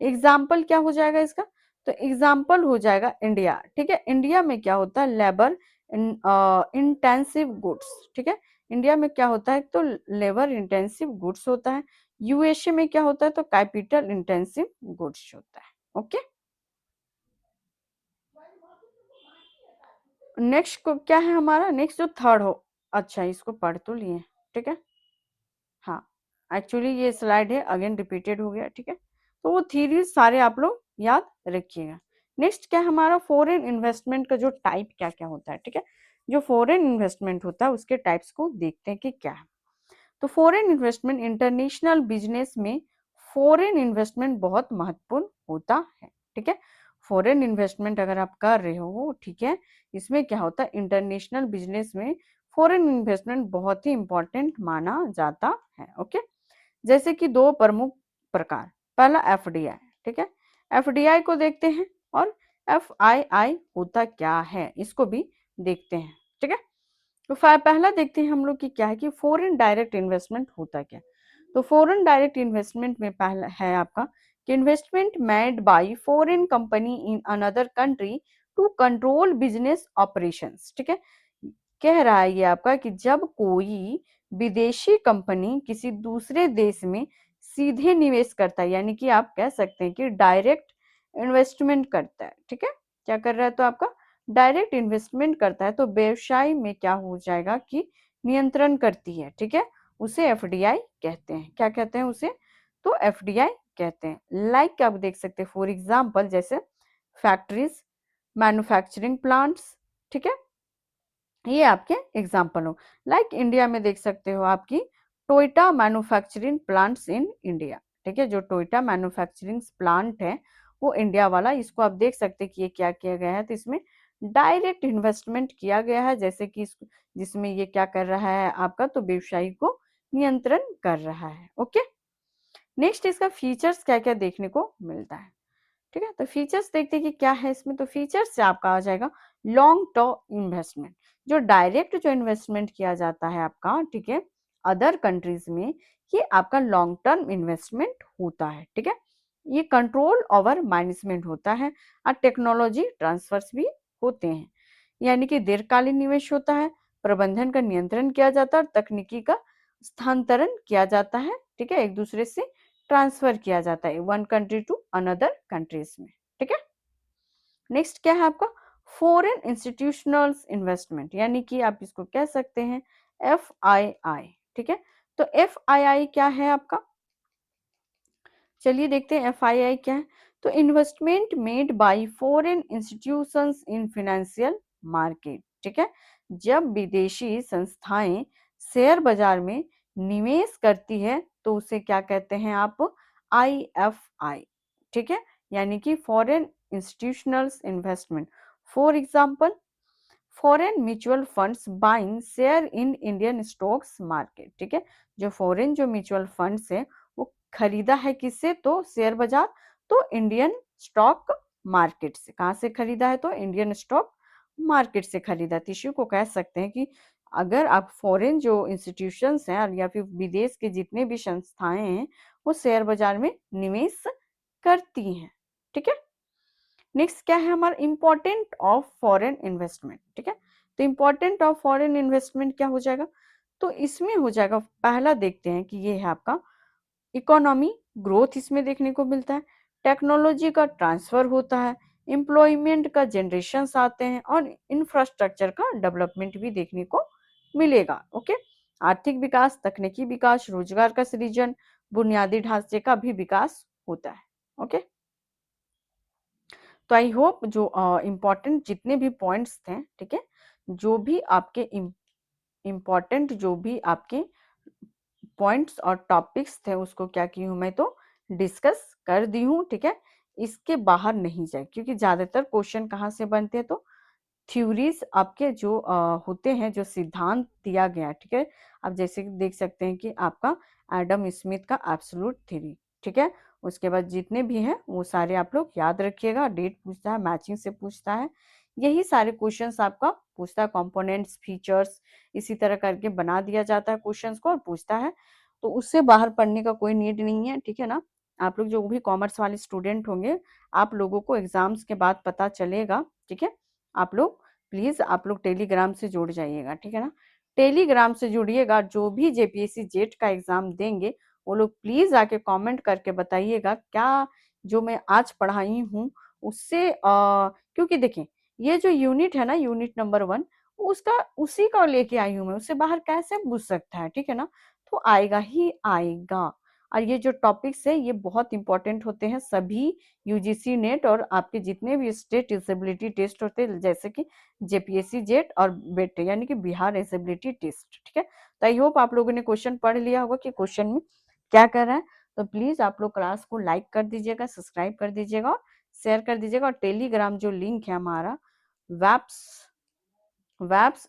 एग्जाम्पल क्या हो जाएगा इसका, तो एग्जाम्पल हो जाएगा इंडिया, ठीक है। इंडिया में क्या होता है, लेबर इंटेंसिव गुड्स, ठीक है। इंडिया में क्या होता है, तो लेबर इंटेंसिव गुड्स होता है। यूएसए में क्या होता है, तो कैपिटल इंटेंसिव गुड्स होता है, ओके। नेक्स्ट को क्या है हमारा, नेक्स्ट जो थर्ड हो, अच्छा इसको पढ़ तो लिए, ठीक है। हाँ, एक्चुअली ये स्लाइड है अगेन रिपीटेड हो गया, ठीक है। तो वो थीरीज सारे आप लोग याद रखिएगा। नेक्स्ट क्या है हमारा, फॉरेन इन्वेस्टमेंट का जो टाइप क्या क्या होता है, ठीक है। जो फॉरेन इन्वेस्टमेंट होता है उसके टाइप्स को देखते हैं कि क्या है। तो फॉरेन इन्वेस्टमेंट, इंटरनेशनल बिजनेस में फॉरेन इन्वेस्टमेंट बहुत महत्वपूर्ण होता है, ठीक है। फॉरेन इन्वेस्टमेंट अगर आप कर रहे हो, ठीक है, इसमें क्या होता है, इंटरनेशनल बिजनेस में फॉरेन इन्वेस्टमेंट बहुत ही इंपॉर्टेंट माना जाता है, ओके। जैसे कि दो प्रमुख प्रकार, पहला एफडीआई, ठीक है, एफडीआई को देखते हैं, और एफआईआई होता क्या है इसको भी देखते हैं, ठीक है। तो पहला देखते हैं हम लोग कि क्या है कि फॉरेन डायरेक्ट इन्वेस्टमेंट होता क्या। तो फॉरेन डायरेक्ट इन्वेस्टमेंट में पहला है आपका कि investment made by foreign company in another country to control business operations, ठीक है। कह रहा है ये आपका कि जब कोई विदेशी कंपनी किसी दूसरे देश में सीधे निवेश करता है, यानी कि आप कह सकते हैं कि डायरेक्ट इन्वेस्टमेंट करता है, ठीक है। क्या कर रहा है, तो आपका डायरेक्ट इन्वेस्टमेंट करता है, तो व्यवसाय में क्या हो जाएगा कि नियंत्रण करती है, ठीक है। उसे एफडीआई कहते हैं, क्या कहते हैं उसे, तो एफडीआई कहते हैं। लाइक आप देख सकते हैं, फॉर एग्जांपल जैसे फैक्ट्रीज, मैन्युफैक्चरिंग प्लांट्स, ठीक है, ये आपके एग्जाम्पल हो। लाइक इंडिया में देख सकते हो आपकी Toyota manufacturing plants in India, ठीक है। जो टोयोटा मैन्युफैक्चरिंग प्लांट है वो इंडिया वाला, इसको आप देख सकते हैं कि ये क्या किया गया है, तो इसमें डायरेक्ट इन्वेस्टमेंट किया गया है, जैसे कि जिसमें ये क्या कर रहा है आपका, तो व्यवसायी को नियंत्रण कर रहा है, ओके। नेक्स्ट इसका फीचर्स क्या क्या देखने को मिलता है, ठीक है। तो फीचर्स देखते हैं कि क्या है इसमें, तो फीचर्स से आपका आ जाएगा लॉन्ग टर्म इन्वेस्टमेंट, जो डायरेक्ट जो इन्वेस्टमेंट किया जाता है आपका, ठीक है, अदर कंट्रीज में, ये आपका लॉन्ग टर्म इन्वेस्टमेंट होता है, ठीक है। ये कंट्रोल ओवर मैनेजमेंट होता है, और टेक्नोलॉजी ट्रांसफर्स भी होते हैं, यानी कि दीर्घकालीन निवेश होता है, प्रबंधन का नियंत्रण किया जाता है, और तकनीकी का स्थानांतरण किया जाता है, ठीक है, एक दूसरे से ट्रांसफर किया जाता है one country to another countries में, ठीक है। नेक्स्ट क्या है आपका, फॉरेन इंस्टीट्यूशनल इन्वेस्टमेंट, यानी कि आप इसको कह सकते हैं एफ आई आई, ठीक है। तो एफ आई आई क्या है आपका, चलिए देखते हैं एफआईआई क्या है। तो investment made by foreign institutions in financial market, ठीक है। जब विदेशी संस्थाएं शेयर बाजार में निवेश करती है तो उसे क्या कहते हैं आप, आईएफआई, ठीक है, यानी कि foreign institutional investment. For example foreign mutual funds buying share in Indian stocks market, ठीक है। जो फॉरेन जो म्यूचुअल फंड्स है वो खरीदा है किससे, तो शेयर बाजार तो इंडियन स्टॉक मार्केट से। कहाँ से खरीदा है? तो इंडियन स्टॉक मार्केट से खरीदा। तो इसी को कह सकते हैं कि अगर आप फॉरेन जो इंस्टीट्यूशंस हैं या फिर विदेश के जितने भी संस्थाएं हैं वो शेयर बाजार में निवेश करती हैं। ठीक है। नेक्स्ट क्या है हमारा इंपॉर्टेंट ऑफ फॉरेन इन्वेस्टमेंट। ठीक है। तो इंपॉर्टेंट ऑफ फॉरेन इन्वेस्टमेंट क्या हो जाएगा? तो इसमें हो जाएगा, पहला देखते हैं कि ये है आपका इकोनॉमी ग्रोथ, इसमें देखने को मिलता है, टेक्नोलॉजी का ट्रांसफर होता है, एम्प्लॉयमेंट का जनरेशन आते हैं और इंफ्रास्ट्रक्चर का डेवलपमेंट भी देखने को मिलेगा। ओके। आर्थिक विकास, तकनीकी विकास, रोजगार का सृजन, बुनियादी ढांचे का भी विकास होता है। ओके। तो आई होप जो इम्पोर्टेंट जितने भी पॉइंट्स थे, ठीक है, जो भी आपके इम्पोर्टेंट जो भी आपके पॉइंट्स और टॉपिक्स थे उसको क्या की हूं मैं, तो डिस्कस कर दी हूं। ठीक है। इसके बाहर नहीं जाए, क्योंकि ज्यादातर क्वेश्चन कहाँ से बनते हैं, तो थ्योरीज आपके जो होते हैं, जो सिद्धांत दिया गया। ठीक है। आप जैसे कि देख सकते हैं कि आपका एडम स्मिथ का एब्सोल्यूट थ्योरी। ठीक है। उसके बाद जितने भी हैं वो सारे आप लोग याद रखिएगा। डेट पूछता है, मैचिंग से पूछता है, यही सारे क्वेश्चंस आपका पूछता है। कंपोनेंट्स, फीचर्स, इसी तरह करके बना दिया जाता है क्वेश्चंस को और पूछता है। तो उससे बाहर पढ़ने का कोई नीड नहीं है। ठीक है ना। आप लोग जो भी कॉमर्स वाले स्टूडेंट होंगे, आप लोगों को एग्जाम्स के बाद पता चलेगा। ठीक है। आप लोग प्लीज आप लोग टेलीग्राम से जुड़ जाइएगा। ठीक है ना। टेलीग्राम से जुड़िएगा। जो भी जेपीएससी जेट का एग्जाम देंगे वो लोग प्लीज आके कमेंट करके बताइएगा क्या जो मैं आज पढ़ाई हूँ उससे क्योंकि देखें ये जो यूनिट है ना, यूनिट नंबर 1, उसका उसी का लेके आई हूँ मैं, उससे बाहर कैसे पूछ सकता है? ठीक है ना। तो आएगा ही आएगा। और ये जो टॉपिक्स है ये बहुत इंपॉर्टेंट होते हैं सभी यूजीसी नेट और आपके जितने भी स्टेट एलिजिबिलिटी टेस्ट होते हैं, जैसे कि जेपीएससी जेट और बेट यानी कि बिहार एलिजिबिलिटी टेस्ट। ठीक है। तो आई होप आप लोगों ने क्वेश्चन पढ़ लिया होगा कि क्वेश्चन में क्या कर रहा है। तो प्लीज आप लोग क्लास को लाइक कर दीजिएगा, सब्सक्राइब कर दीजिएगा और शेयर कर दीजिएगा। और टेलीग्राम जो लिंक है हमारा वैप्स वैप्स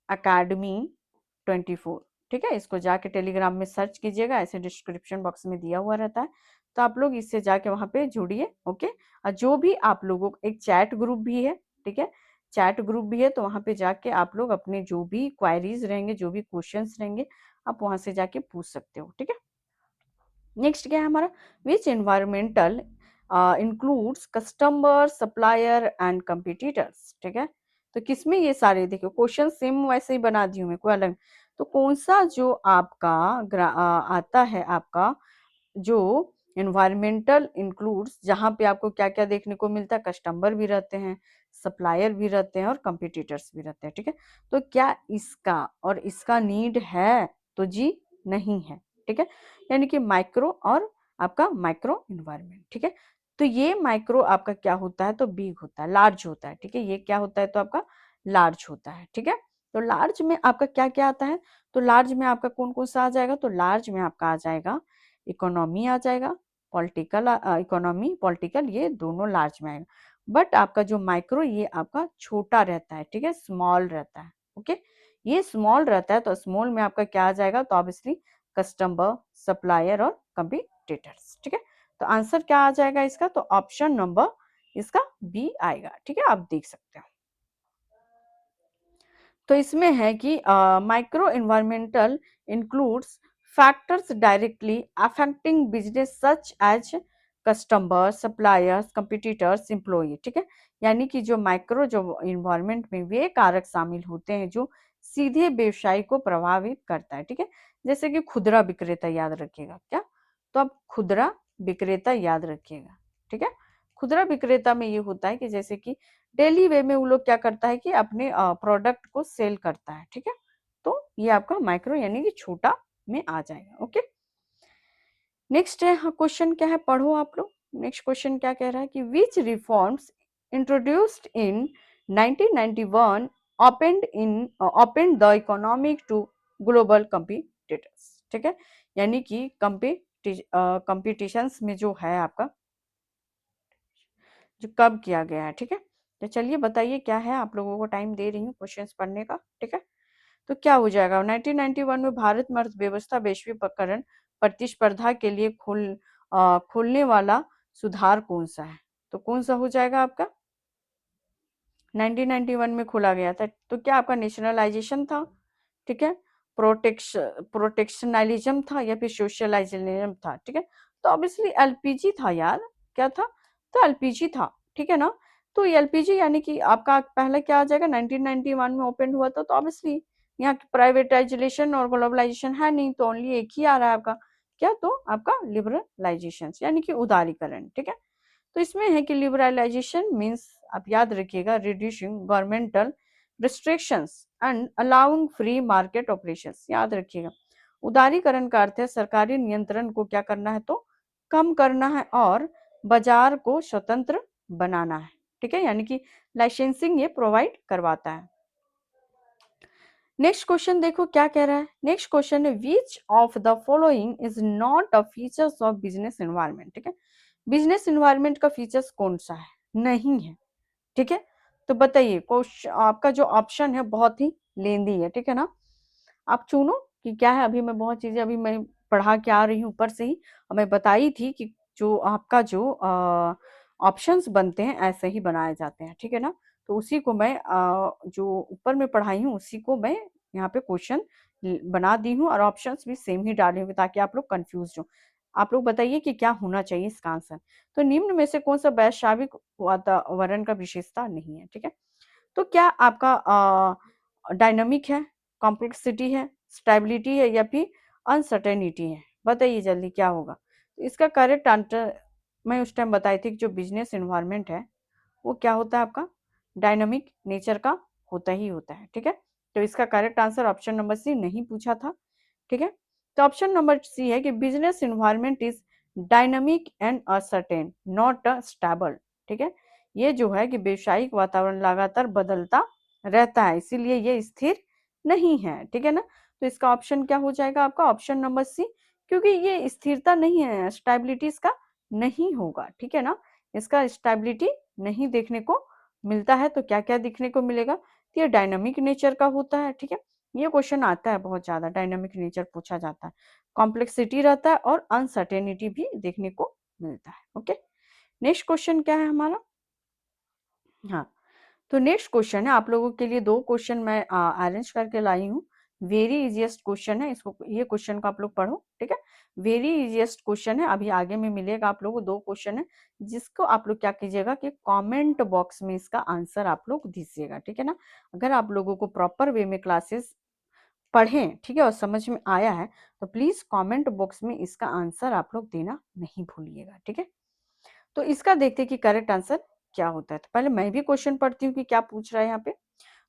अकेडमी 24, ठीक है, इसको जाके टेलीग्राम में सर्च कीजिएगा, ऐसे डिस्क्रिप्शन बॉक्स में दिया हुआ रहता है। तो आप लोग इससे जाके वहां पे जुड़िए। ओके। और जो भी आप लोगों को एक चैट ग्रुप भी है। ठीक है। चैट ग्रुप भी है, तो वहां पे जाके आप लोग अपने जो भी क्वायरीज रहेंगे, जो भी क्वेश्चंस रहेंगे, आप वहां से जाके पूछ सकते हो। ठीक है। नेक्स्ट क्या है हमारा, which environmental includes customer, supplier and competitors. ठीक है। तो किसमें ये सारे देखो क्वेश्चन सेम वैसे ही बना दी हूँ मैं, कोई अलग। तो कौन सा जो आपका आता है आपका जो एनवायरमेंटल इंक्लूड्स, जहाँ पे आपको क्या क्या देखने को मिलता है, कस्टमर भी रहते हैं, सप्लायर भी रहते हैं और कंपिटिटर्स भी रहते हैं। ठीक है। तो क्या इसका और इसका नीड है? तो जी नहीं है। ठीक है। यानी कि माइक्रो और आपका माइक्रो इन्वायरमेंट। ठीक है। तो ये माइक्रो आपका क्या होता है, तो बिग होता है, लार्ज होता है। ठीक है। ये क्या होता है, तो आपका लार्ज होता है। ठीक है। तो लार्ज में आपका क्या क्या आता है, तो लार्ज में आपका कौन कौन सा आ जाएगा, तो लार्ज में आपका आ जाएगा इकोनॉमी आ जाएगा, पॉलिटिकल इकोनॉमी पॉलिटिकल, ये दोनों लार्ज में आएगा। बट आपका जो माइक्रो ये आपका छोटा रहता है। ठीक है। स्मॉल रहता है। ओके। ये स्मॉल रहता है, तो स्मॉल में आपका क्या आ जाएगा, तो ऑब्वियसली कस्टमर, सप्लायर और कंपटीटर्स। ठीक है। तो आंसर क्या आ जाएगा इसका, तो ऑप्शन नंबर इसका बी आएगा। ठीक है। आप देख सकते हो। तो इसमें है कि micro environmental includes factors directly affecting business such as customer, suppliers, competitors, employee. ठीक है। यानी कि जो माइक्रो जो इन्वायरमेंट में वे कारक शामिल होते हैं जो सीधे व्यवसाय को प्रभावित करता है। ठीक है। जैसे कि खुदरा विक्रेता, याद रखिएगा क्या, तो अब खुदरा विक्रेता याद रखिएगा। ठीक है। खुदरा विक्रेता में ये होता है कि जैसे कि डेली वे में वो लोग क्या करता है कि अपने प्रोडक्ट को सेल करता है। ठीक है। तो ये आपका माइक्रो यानी कि छोटा में आ जाएगा। ओके। नेक्स्ट है क्वेश्चन क्या है, पढ़ो आप लोग। नेक्स्ट क्वेश्चन क्या कह रहा है कि which reforms introduced in 1991 opened the economic to global competitors. ठीक है। यानी कि कंपटीशंस में जो है आपका जो कब किया गया है। ठीक है। तो चलिए बताइए क्या है, आप लोगों को टाइम दे रही हूँ क्वेश्चंस पढ़ने का। ठीक है। तो क्या हो जाएगा, 1991 में भारत में अर्थव्यवस्था वैश्वीकरण प्रतिस्पर्धा के लिए खोलने वाला सुधार कौन सा है? तो कौन सा हो जाएगा आपका? 1991 में खोला गया था, तो क्या आपका नेशनलाइजेशन था, ठीक है, प्रोटेक्शनलिज्म था या फिर सोशलाइजेशन था, ठीक है? तो ऑब्वियसली एलपीजी था यार, क्या था? तो एलपीजी था, ठीक है ना? तो एलपीजी यानी कि आपका पहले क्या आ जाएगा, 1991 में ओपन हुआ था, तो ऑब्वियसली यहाँ प्राइवेटाइजेशन और ग्लोबलाइजेशन है नहीं, तो ओनली एक ही आ रहा है आपका, क्या? तो आपका लिबरलाइजेशन यानी कि उदारीकरण, ठीक है? तो इसमें है कि लिबरलाइजेशन मीन्स, आप याद रखिएगा, reducing governmental restrictions and allowing free market operations, याद रखिएगा। उदारीकरण का अर्थ है सरकारी नियंत्रण को क्या करना है, तो कम करना है और बाजार को स्वतंत्र बनाना है, ठीक है? यानी कि लाइसेंसिंग ये प्रोवाइड करवाता है। नेक्स्ट क्वेश्चन देखो क्या कह रहा है। नेक्स्ट क्वेश्चन है which of the following is not a features of business environment, ठीक है? बिजनेस एनवायरनमेंट का फीचर्स कौन सा है? नहीं है, ठीक है? तो बताइए, क्वेश्चन आपका जो ऑप्शन है बहुत ही लेंदी है, ठीक है ना? आप चुनो कि क्या है। अभी मैं बहुत चीजें अभी मैं पढ़ा के आ रही हूँ ऊपर से ही, और मैं बताई थी कि जो आपका जो ऑप्शंस बनते हैं ऐसे ही बनाए जाते हैं, ठीक है ना? तो उसी को मैं जो ऊपर में पढ़ाई हूँ उसी को मैं यहाँ पे क्वेश्चन बना दी हूँ, और ऑप्शंस भी सेम ही डाले हुए ताकि आप लोग कंफ्यूज हो। आप लोग बताइए कि क्या होना चाहिए इसका आंसर। तो निम्न में से कौन सा वैश्विक वातावरण का विशेषता नहीं है, ठीक है? तो क्या आपका डायनामिक है, कॉम्प्लेक्सिटी है, स्टेबिलिटी है या फिर अनसर्टेनिटी है? बताइए जल्दी क्या होगा। तो इसका करेक्ट आंसर मैं उस टाइम बताई थी कि जो बिजनेस एनवायरनमेंट है वो क्या होता है आपका, डायनामिक नेचर का होता ही होता है, ठीक है? तो इसका correct answer option number C नहीं पूछा था, ठीक है? तो ऑप्शन नंबर सी है कि business environment is dynamic and uncertain not a stable, ठीक है? ये जो है कि व्यवसायिक वातावरण लगातार बदलता रहता है, इसीलिए ये स्थिर नहीं है, ठीक है ना? तो इसका ऑप्शन क्या हो जाएगा आपका, ऑप्शन नंबर सी, क्योंकि ये स्थिरता नहीं है, स्टेबिलिटी इसका नहीं होगा, ठीक है ना? इसका स्टेबिलिटी नहीं देखने को मिलता है। तो क्या क्या देखने को मिलेगा, तो ये डायनामिक नेचर का होता है, ठीक है? ये क्वेश्चन आता है बहुत ज्यादा, डायनामिक नेचर पूछा जाता है, कॉम्प्लेक्सिटी रहता है और अनसर्टेनिटी भी देखने को मिलता है। ओके, नेक्स्ट क्वेश्चन क्या है हमारा? हाँ, तो नेक्स्ट क्वेश्चन है, आप लोगों के लिए दो क्वेश्चन मैं अरेंज करके लाई हूँ। वेरी इजीएस्ट क्वेश्चन है, इसको ये क्वेश्चन को आप लोग पढ़ो, ठीक है? वेरी इजीएस्ट क्वेश्चन है, अभी आगे में मिलेगा आप लोगों को दो क्वेश्चन है, जिसको आप लोग क्या कीजिएगा कि कमेंट बॉक्स में इसका आंसर आप लोग दीजिएगा, ठीक है ना? अगर आप लोगों को प्रॉपर वे में क्लासेस पढ़ें, ठीक है, और समझ में आया है, तो प्लीज कमेंट बॉक्स में इसका आंसर आप लोग देना नहीं भूलिएगा, ठीक है? तो इसका देखते हैं कि करेक्ट आंसर क्या होता है। तो पहले मैं भी क्वेश्चन पढ़ती हूँ कि क्या पूछ रहा है यहाँ पे।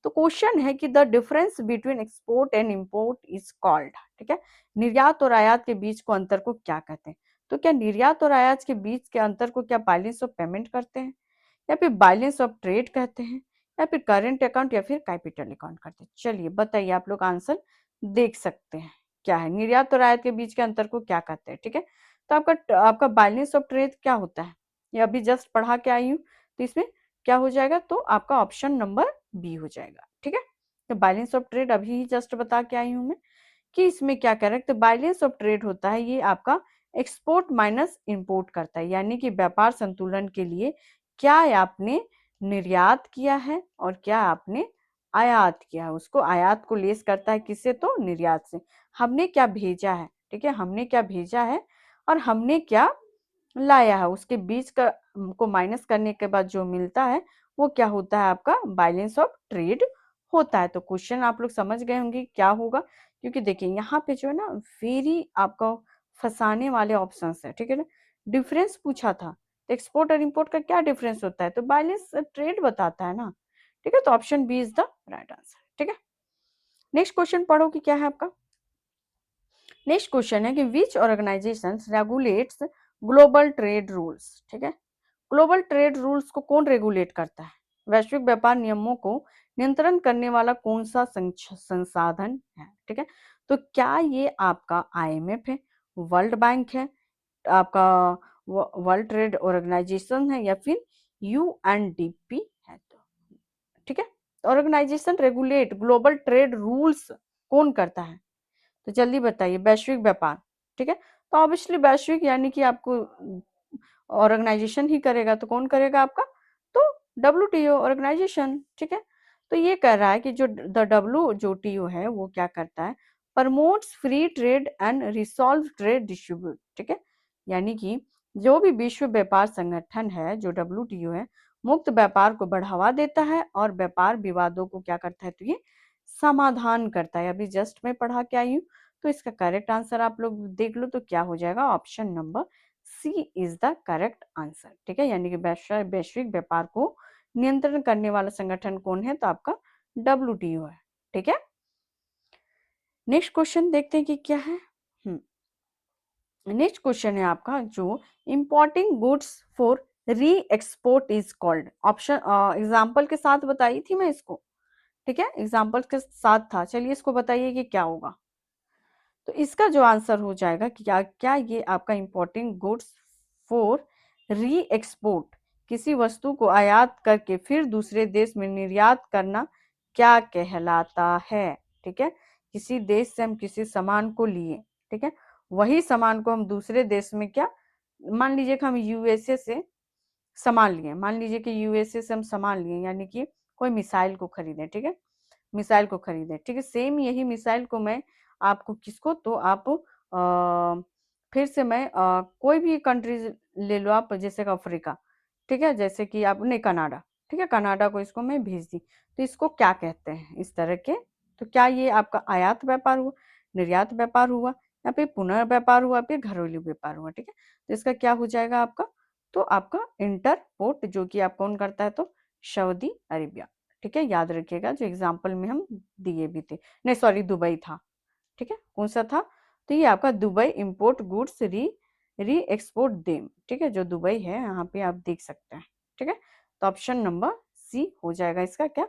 तो क्वेश्चन है कि the difference between export and import is called, ठीक है? निर्यात और आयात के बीच को अंतर को क्या कहते हैं? तो क्या निर्यात और आयात के बीच के अंतर को क्या बैलेंस ऑफ पेमेंट करते हैं, या फिर बैलेंस ऑफ ट्रेड कहते हैं, या फिर करंट अकाउंट, या फिर कैपिटल अकाउंट करते हैं? चलिए बताइए, आप लोग आंसर देख सकते हैं क्या है, निर्यात और आयात के बीच के अंतर को क्या कहते हैं, ठीक है? तो आपका आपका बैलेंस ऑफ ट्रेड क्या होता है, ये अभी जस्ट पढ़ा के आई हूँ, तो इसमें क्या हो जाएगा, तो आपका ऑप्शन नंबर बी हो जाएगा, ठीक है? तो बैलेंस ऑफ ट्रेड अभी ही जस्ट बता के आई हूँ मैं कि इसमें क्या करें। तो बैलेंस ऑफ ट्रेड होता है ये आपका एक्सपोर्ट माइनस इंपोर्ट करता है, यानी कि व्यापार संतुलन के लिए क्या आपने निर्यात किया है और क्या आपने आयात किया है, उसको आयात को लेस करता है किससे, तो निर्यात से। हमने क्या भेजा है, ठीक है, हमने क्या भेजा है और हमने क्या लाया है, उसके बीच का को माइनस करने के बाद जो मिलता है वो क्या होता है, आपका बैलेंस ऑफ ट्रेड होता है। तो क्वेश्चन आप लोग समझ गए होंगे क्या होगा, क्योंकि देखिए यहाँ पे जो है ना वेरी आपका फंसाने वाले ऑप्शंस है, ठीक है ना? डिफरेंस पूछा था, तो एक्सपोर्ट और इंपोर्ट का क्या डिफरेंस होता है, तो बैलेंस ट्रेड बताता है ना, ठीक है? तो option B is the right answer, ठीक है? नेक्स्ट क्वेश्चन पढ़ो कि क्या है आपका। नेक्स्ट क्वेश्चन है कि which organisation regulates global trade rules, ठीक है? ग्लोबल ट्रेड रूल्स को कौन रेगुलेट करता है, वैश्विक व्यापार नियमों को नियंत्रण करने वाला कौन सा संसाधन है, ठीक है? तो क्या ये आपका आईएमएफ है, वर्ल्ड बैंक है, आपका वर्ल्ड ट्रेड ऑर्गेनाइजेशन है, या फिर यूएनडीपी है? तो ठीक है, organization regulate global trade rules कौन करता है, तो जल्दी बताइए। वैश्विक व्यापार, ठीक है? तो ऑब्वियसली वैश्विक यानी कि आपको ऑर्गेनाइजेशन ही करेगा, तो कौन करेगा आपका? तो WTO ऑर्गेनाइजेशन, ठीक है। तो ये कह रहा है कि जो WTO है वो क्या करता है, promotes free trade and resolve trade distribute, ठीक है। यानी कि जो भी विश्व व्यापार संगठन है, जो WTO है, मुक्त व्यापार को बढ़ावा देता है और व्यापार विवादों को क्या करता है, तो ये समाधान करता है। अभी जस्ट मैं पढ़ा के आई हूँ, तो इसका करेक्ट आंसर आप लोग देख लो तो क्या हो जाएगा, option number C is the correct answer, ठीक है। यानी कि वैश्विक व्यापार को नियंत्रण करने वाला संगठन कौन है, तो आपका WTO है, ठीक है। नेक्स्ट क्वेश्चन देखते हैं कि क्या है। नेक्स्ट क्वेश्चन है आपका, जो इंपोर्टिंग गुड्स फॉर री export is called. Option example के साथ बताई थी मैं इसको, ठीक है, एग्जाम्पल के साथ था। चलिए इसको बताइए कि क्या होगा। तो इसका जो आंसर हो जाएगा कि क्या क्या ये आपका इंपोर्टिंग गुड्स फॉर री एक्सपोर्ट, किसी वस्तु को आयात करके फिर दूसरे देश में निर्यात करना क्या कहलाता है, ठीक है। किसी देश से हम किसी सामान को लिए, ठीक है, वही सामान को हम दूसरे देश में क्या, मान लीजिए कि हम यूएसए से सामान लिए, मान लीजिए कि यूएसए से हम सामान लिए, यानी कि कोई मिसाइल को खरीदे, ठीक है, मिसाइल को खरीदे, ठीक है। सेम यही मिसाइल को मैं आपको किसको, तो आप फिर से मैं कोई भी कंट्रीज ले लो आप, जैसे कि अफ्रीका, ठीक है, जैसे कि आपने कनाडा, ठीक है, कनाडा को इसको मैं भेज दी, तो इसको क्या कहते हैं इस तरह के। तो क्या ये आपका आयात व्यापार हुआ, निर्यात व्यापार हुआ, या फिर पुनः व्यापार हुआ, फिर घरेलू व्यापार हुआ, ठीक है। तो इसका क्या हो जाएगा आपका, तो आपका इंटरपोर्ट, जो कि आप कौन करता है, तो सऊदी अरेबिया, ठीक है। याद रखिएगा जो एग्जाम्पल में हम दिए भी थे, नहीं सॉरी दुबई था, ठीक है, कौन सा था, तो ये आपका दुबई इंपोर्ट गुड्स री एक्सपोर्ट देम, ठीक है, जो दुबई है यहाँ पे आप देख सकते हैं, ठीक है। तो ऑप्शन नंबर सी हो जाएगा इसका क्या,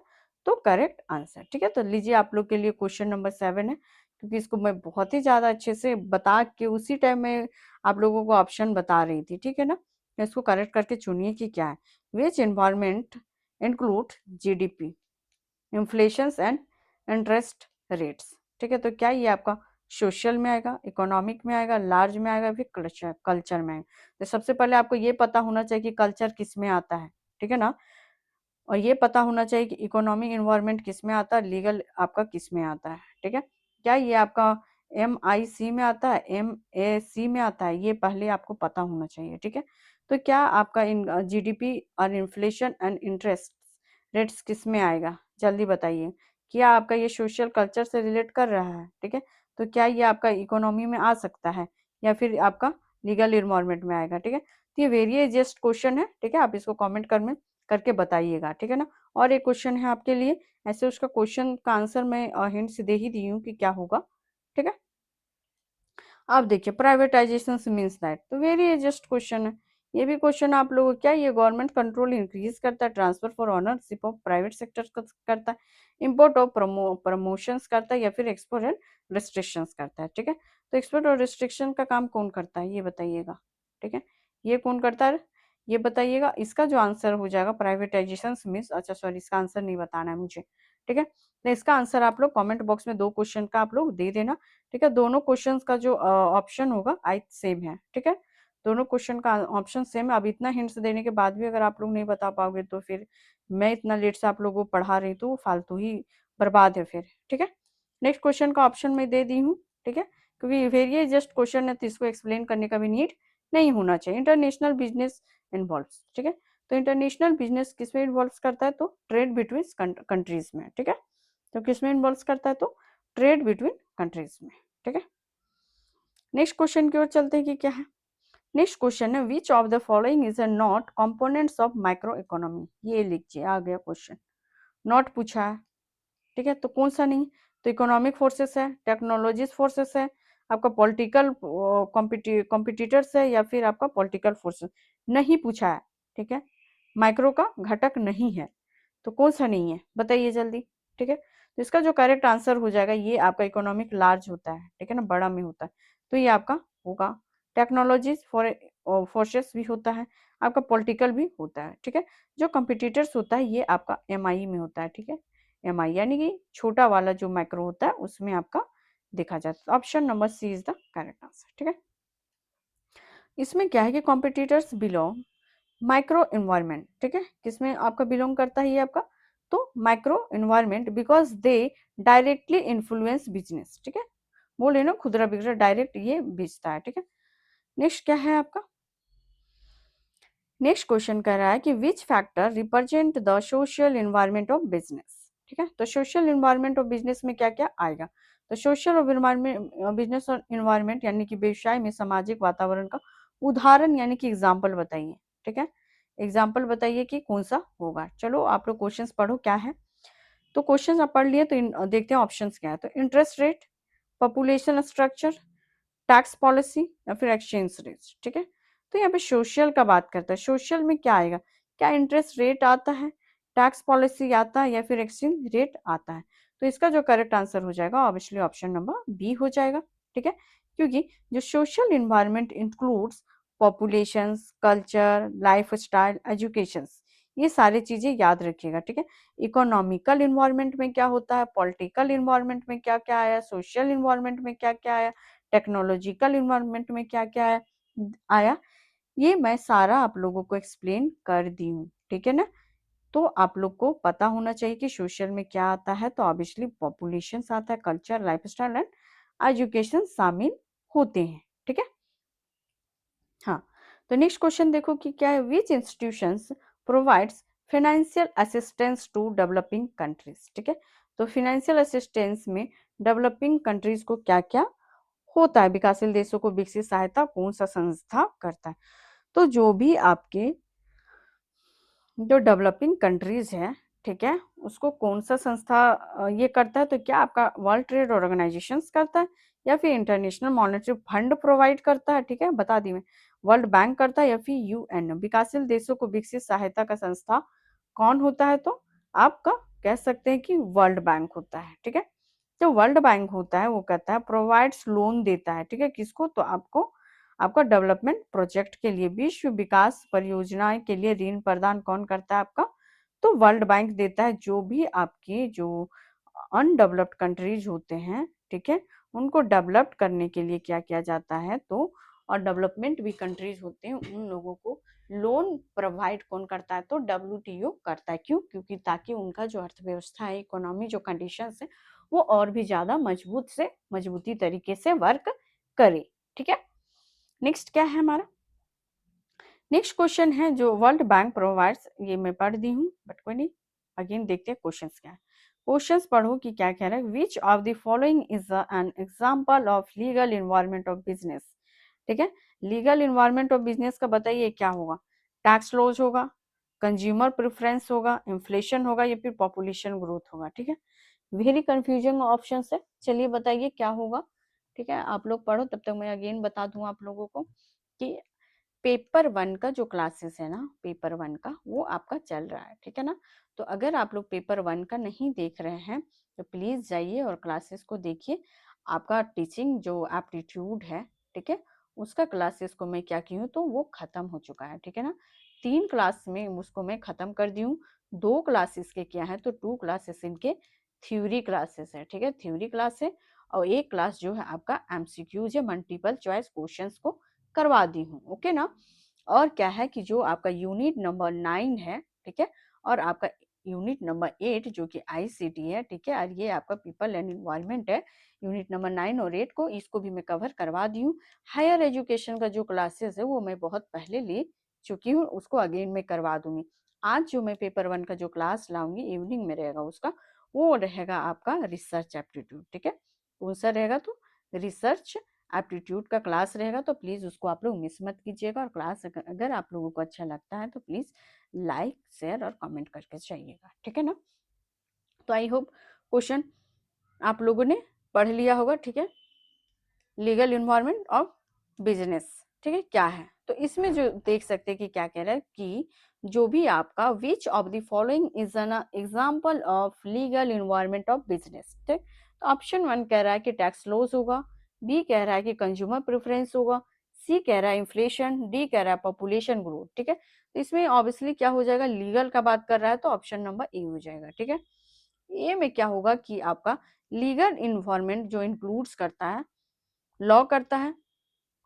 तो करेक्ट आंसर, ठीक है। तो लीजिए आप लोग के लिए क्वेश्चन नंबर 7 है, क्योंकि इसको मैं बहुत ही ज्यादा अच्छे से बता के उसी टाइम में आप लोगों को ऑप्शन बता रही थी, ठीक है ना। तो इसको करेक्ट करके चुनिए कि क्या है। Which environment include GDP, inflation and interest rates, ठीक है। तो क्या ये आपका सोशल में आएगा, इकोनॉमिक में आएगा, लार्ज में आएगा, फिर कल्चर कल्चर में आएगा। तो सबसे पहले आपको ये पता होना चाहिए कि कल्चर किस में आता है, ठीक है ना, और ये पता होना चाहिए कि इकोनॉमिक इन्वायरमेंट किस में आता है, लीगल आपका किस में आता है, ठीक है। क्या ये आपका MIC में आता है, MAC में आता है, ये पहले आपको पता होना चाहिए, ठीक है। तो क्या आपका GDP और इन्फ्लेशन एंड इंटरेस्ट रेट्स किस में आएगा, जल्दी बताइए। क्या आपका ये सोशल कल्चर से रिलेट कर रहा है, ठीक है। तो क्या ये आपका इकोनॉमी में आ सकता है, या फिर आपका लीगल इन्वायरमेंट में आएगा, ठीक है। तो ये वेरी जस्ट क्वेश्चन है, ठीक है, आप इसको कमेंट करके बताइएगा, ठीक है ना। और एक क्वेश्चन है आपके लिए, ऐसे उसका क्वेश्चन का आंसर मैं हिंट्स दे ही दी हूँ कि क्या होगा, ठीक है। अब देखिए प्राइवेटाइजेशन मीन्स दैट, तो वेरी जस्ट क्वेश्चन है। ये भी क्वेश्चन आप लोगों क्या, ये गवर्नमेंट कंट्रोल इंक्रीज करता है, transfer for ownership of private sector करता है, इम्पोर्ट ऑफ प्रमोशंस करता है, या फिर एक्सपोर्ट एंड रिस्ट्रिक्शंस करता है, ठीक है। तो एक्सपोर्ट और रिस्ट्रिक्शन का काम कौन करता है ये बताइएगा, ठीक है, ये कौन करता है ये बताइएगा। इसका जो आंसर हो जाएगा प्राइवेटाइजेशन मीन्स, अच्छा सॉरी इसका आंसर नहीं बताना है मुझे, ठीक है। तो इसका आंसर आप लोग कमेंट बॉक्स में 2 क्वेश्चन का आप लोग दे देना, ठीक है। दोनों क्वेश्चंस का जो ऑप्शन होगा आई सेम है, ठीक है। दोनों क्वेश्चन का ऑप्शन सेम है। अब इतना हिंट्स देने के बाद भी अगर आप लोग नहीं बता पाओगे, तो फिर मैं इतना लेट से आप लोगों को पढ़ा रही, तो फालतू ही बर्बाद है फिर, ठीक है। नेक्स्ट क्वेश्चन का ऑप्शन मैं दे दी हूँ, ठीक है, क्योंकि फिर ये जस्ट क्वेश्चन है, तो इसको एक्सप्लेन करने का भी नीड नहीं होना चाहिए। इंटरनेशनल बिजनेस इन्वॉल्व, ठीक है। तो इंटरनेशनल बिजनेस किसमें इन्वॉल्व करता है, तो ट्रेड बिटवीन कंट्रीज में, ठीक है। तो किसमें इन्वॉल्व करता है, तो ट्रेड बिटवीन कंट्रीज में, ठीक है। नेक्स्ट क्वेश्चन की ओर चलते हैं कि क्या है। नेक्स्ट क्वेश्चन है, which of the following is a not components of micro economy. ये लिखिए, आ गया क्वेश्चन, नॉट पूछा है, ठीक है। तो कौन सा नहीं, तो इकोनॉमिक फोर्सेस है, टेक्नोलॉजीज फोर्सेस है, आपका पॉलिटिकल कॉम्पिटिटर्स है, या फिर आपका पॉलिटिकल फोर्सेस, नहीं पूछा है, ठीक है। माइक्रो का घटक नहीं है, तो कौन सा नहीं है बताइए जल्दी, ठीक है। तो इसका जो करेक्ट आंसर हो जाएगा, ये आपका इकोनॉमिक लार्ज होता है, ठीक है ना, बड़ा में होता है, तो ये आपका होगा। टेक्नोलॉजीज फोर्सेस भी होता है, आपका पॉलिटिकल भी होता है, ठीक है। जो कंपिटिटर्स होता है ये आपका MI में होता है, ठीक है। MI यानी कि छोटा वाला जो माइक्रो होता है उसमें आपका देखा जाता है। Option number C is the correct answer, ठीक है। इसमें क्या है कि कॉम्पिटिटर्स बिलोंग माइक्रो इन्वायरमेंट, ठीक है, किसमें आपका बिलोंग करता है ये आपका, तो micro environment, because they directly influence business, ठीक है, बोले ना खुदरा बिक्रा डायरेक्ट ये बेचता है, ठीक है। नेक्स्ट क्या है आपका, नेक्स्ट क्वेश्चन कह रहा है कि which factor represent the social environment of business, ठीक है, तो सोशल इन्वायरमेंट ऑफ बिजनेस में क्या क्या आएगा, तो सोशल ऑफ इन्वायरमेंट बिजनेस और इन्वायरमेंट यानी कि व्यवसाय में सामाजिक वातावरण का उदाहरण यानी कि एग्जाम्पल बताइए, ठीक है, एग्जाम्पल बताइए कि कौन सा होगा। चलो आप लोग क्वेश्चंस पढ़ो क्या है, तो क्वेश्चंस आप पढ़ लिए तो देखते हैं ऑप्शंस क्या है, तो interest rate, population structure, tax policy या फिर एक्सचेंज रेट, ठीक है। तो यहाँ पे सोशल का बात करता है, सोशल में क्या आएगा, क्या इंटरेस्ट रेट आता है, टैक्स पॉलिसी आता है या फिर एक्सचेंज रेट आता है, तो इसका जो करेक्ट आंसर हो जाएगा ऑब्वियसली ऑप्शन नंबर बी हो जाएगा, ठीक है, क्योंकि जो social environment includes population, culture, life style, education, ये सारी चीजें याद रखिएगा, ठीक है। इकोनॉमिकल इन्वायरमेंट में क्या होता है, पॉलिटिकल इन्वायरमेंट में क्या क्या आया, सोशल इन्वायरमेंट में क्या क्या आया, टेक्नोलॉजिकल इन्वायरमेंट में क्या क्या आया, ये मैं सारा आप लोगों को एक्सप्लेन कर दी हूँ, ठीक है ना। तो आप लोग को पता होना चाहिए कि सोशल में क्या आता है, तो ऑब्वियसली पॉपुलेशन आता है, कल्चर, लाइफस्टाइल एंड एजुकेशन शामिल होते हैं, ठीक है। हाँ, तो नेक्स्ट क्वेश्चन देखो कि क्या है, which institutions provides financial assistance to developing countries, ठीक है, तो फाइनेंशियल असिस्टेंस में डेवलपिंग कंट्रीज को क्या क्या होता है, विकासशील देशों को विकसित सहायता कौन सा संस्था करता है, तो जो भी आपके जो डेवलपिंग कंट्रीज है, ठीक है, उसको कौन सा संस्था ये करता है, तो क्या आपका वर्ल्ड ट्रेड ऑर्गेनाइजेशन करता है या फिर इंटरनेशनल मॉनेटरी फंड प्रोवाइड करता है, ठीक है, बता दी मैं, वर्ल्ड बैंक करता है या फिर यूएन, विकासशील देशों को विकसित सहायता का संस्था कौन होता है, तो आपका कह सकते हैं कि वर्ल्ड बैंक होता है, ठीक है। जो वर्ल्ड बैंक होता है वो कहता है प्रोवाइड्स लोन देता है, ठीक है, किसको, तो आपको आपका डेवलपमेंट प्रोजेक्ट के लिए, विश्व विकास परियोजनाएं के लिए ऋण प्रदान कौन करता है आपका, तो वर्ल्ड बैंक देता है, जो भी आपके जो अनडेवलप्ड कंट्रीज होते हैं, ठीक है, उनको डेवलप करने के लिए क्या किया जाता है, तो और डेवलपमेंट भी कंट्रीज होते हैं उन लोगों को लोन प्रोवाइड कौन करता है, तो डब्ल्यूटीओ करता है, क्यों, क्योंकि ताकि उनका जो अर्थव्यवस्था है, इकोनॉमी जो कंडीशंस है, वो और भी ज्यादा मजबूत से मजबूती तरीके से वर्क करे, ठीक है। नेक्स्ट क्या है हमारा, नेक्स्ट क्वेश्चन है जो वर्ल्ड बैंक प्रोवाइड्स, ये मैं पढ़ दी हूँ बट कोई नहीं, अगेन देखते हैं क्वेश्चंस क्या है, क्वेश्चंस पढ़ो कि क्या कह रहा है, which of the following is an example of legal environment of business, ठीक है, लीगल इन्वायरमेंट ऑफ बिजनेस का बताइए क्या होगा, टैक्स लॉज होगा, कंज्यूमर प्रेफरेंस होगा, इन्फ्लेशन होगा या फिर पॉपुलेशन ग्रोथ होगा, ठीक है, वेरी कंफ्यूजिंग ऑप्शन है, चलिए बताइए क्या होगा, ठीक है, आप लोग पढ़ो, तब तक मैं अगेन बता दूं आप लोगों को कि पेपर वन का जो क्लासेस है ना, पेपर वन का वो आपका चल रहा है, ठीक है ना, तो अगर आप लोग पेपर वन का नहीं देख रहे हैं तो प्लीज जाइए और क्लासेस को देखिए, आपका टीचिंग जो एप्टीट्यूड है, ठीक है, उसका क्लासेस को मैं क्या की हूँ, तो वो खत्म हो चुका है, ठीक है ना, 3 क्लास में उसको मैं खत्म कर दी हूँ, 2 क्लासेस के क्या है, तो 2 क्लासेस इनके थ्योरी क्लासेस है, ठीक है, थ्योरी क्लास है, और एक क्लास जो है आपका एमसीक्यूज या मल्टीपल चॉइस क्वेश्चंस को करवा दी हूँ, ओके ना। और क्या है कि जो आपका यूनिट नंबर 9 है, ठीक है, और आपका यूनिट नंबर 8 जो कि आईसीटी है, ठीक है, और ये आपका पीपल एंड इन्वायरमेंट है, यूनिट नंबर 9 और 8 को इसको भी मैं कवर करवा दी हूँ। हायर एजुकेशन का जो क्लासेस है वो मैं बहुत पहले ले चुकी हूँ, उसको अगेन मैं करवा दूंगी। आज जो मैं पेपर वन का जो क्लास लाऊंगी इवनिंग में रहेगा उसका, वो रहेगा आपका रिसर्च एप्टीट्यूड, ठीक है, कौन सा रहेगा, तो रिसर्च एप्टीट्यूड का क्लास रहेगा, तो प्लीज उसको आप लोग मिस मत कीजिएगा, और क्लास अगर आप लोगों को अच्छा लगता है तो प्लीज लाइक शेयर और कमेंट करके जाइएगा, ठीक है ना। तो आई होप क्वेश्चन आप लोगों ने पढ़ लिया होगा, ठीक है, लीगल इन्वायरमेंट ऑफ बिजनेस, ठीक है, क्या है, तो इसमें जो देख सकते हैं कि क्या कह रहा है कि जो भी आपका which of the following is an example of legal environment of business, ठीक, तो ऑप्शन 1 कह रहा है कि टैक्स लॉस होगा, बी कह रहा है कि कंज्यूमर प्रेफरेंस होगा, सी कह रहा है इन्फ्लेशन, डी कह रहा है पॉपुलेशन ग्रोथ, ठीक है, तो इसमें ऑब्वियसली क्या हो जाएगा, लीगल का बात कर रहा है तो ऑप्शन नंबर ए हो जाएगा, ठीक है। ए में क्या होगा कि आपका लीगल इन्वायरमेंट जो इंक्लूड्स करता है, लॉ करता है,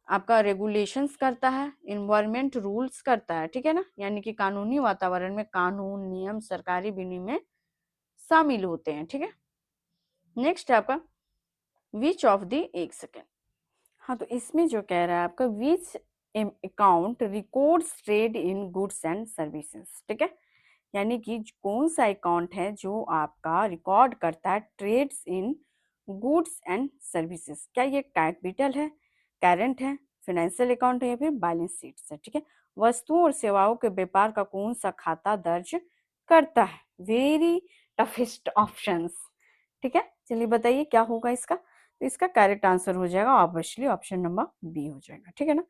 आपका रेगुलेशंस करता है, इन्वायरमेंट रूल्स करता है, ठीक है ना, यानी कि कानूनी वातावरण में कानून नियम सरकारी विनियम शामिल होते हैं, ठीक है। नेक्स्ट है आपका विच ऑफ द, एक सेकेंड, हाँ तो इसमें जो कह रहा है आपका which account records trade in goods and services, ठीक है, यानी कि कौन सा अकाउंट है जो आपका रिकॉर्ड करता है trades in goods and services, क्या ये कैपिटल है, करंट है, फाइनेंशियल अकाउंट है या फिर बैलेंस शीट है, ठीक है। वस्तुओं और सेवाओं के व्यापार का कौन सा खाता दर्ज करता है, वेरी टफेस्ट ऑप्शंस, ठीक है। चलिए बताइए क्या होगा इसका, तो इसका करेक्ट आंसर हो जाएगा ऑब्वियसली ऑप्शन नंबर बी हो जाएगा, ठीक है ना।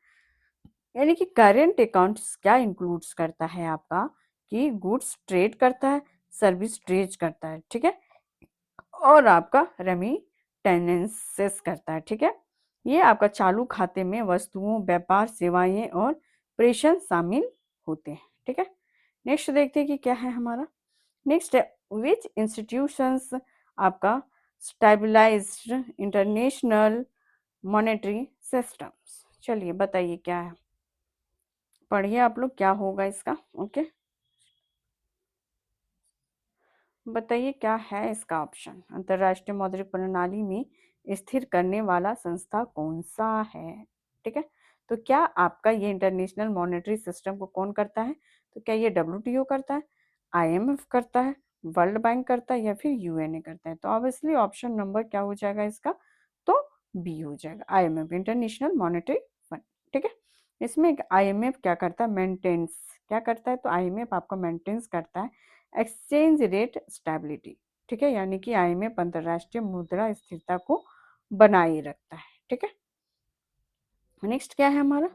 यानी कि करेंट अकाउंट्स क्या इंक्लूड्स करता है आपका, कि गुड्स ट्रेड करता है, सर्विस ट्रेड करता है, ठीक है, और आपका रेमिटेंसेस करता है, ठीक है। ये आपका चालू खाते में वस्तुओं, व्यापार, सेवाएं और प्रेषण शामिल होते हैं, ठीक है। नेक्स्ट देखते हैं कि क्या है हमारा। नेक्स्ट है विच इंस्टीट्यूशंस आपका स्टेबलाइज्ड इंटरनेशनल मॉनेटरी सिस्टम्स, चलिए बताइए क्या है, पढ़िए आप लोग क्या होगा इसका, ओके। बताइए क्या है इसका ऑप्शन, अंतरराष्ट्रीय मौद्रिक प्रणाली में स्थिर करने वाला संस्था कौन सा है, ठीक है। तो क्या आपका ये इंटरनेशनल मॉनेटरी सिस्टम को कौन करता है, तो क्या ये डब्ल्यूटीओ करता है, आईएमएफ करता है, वर्ल्ड बैंक करता है या फिर यूएनए करता है, तो ऑब्वियसली ऑप्शन नंबर क्या हो जाएगा इसका, तो बी हो जाएगा, आईएमएफ इंटरनेशनल मॉनेटरी फंड, ठीक है। इसमें आईएमएफ क्या करता है, मेंटेन्स, क्या करता है, तो आईएमएफ आपका मेंटेन्स करता है एक्सचेंज रेट स्टेबिलिटी, ठीक है, यानी कि आईएमएफ अंतरराष्ट्रीय मुद्रा स्थिरता को बनाए रखता है, ठीक है। नेक्स्ट क्या है हमारा,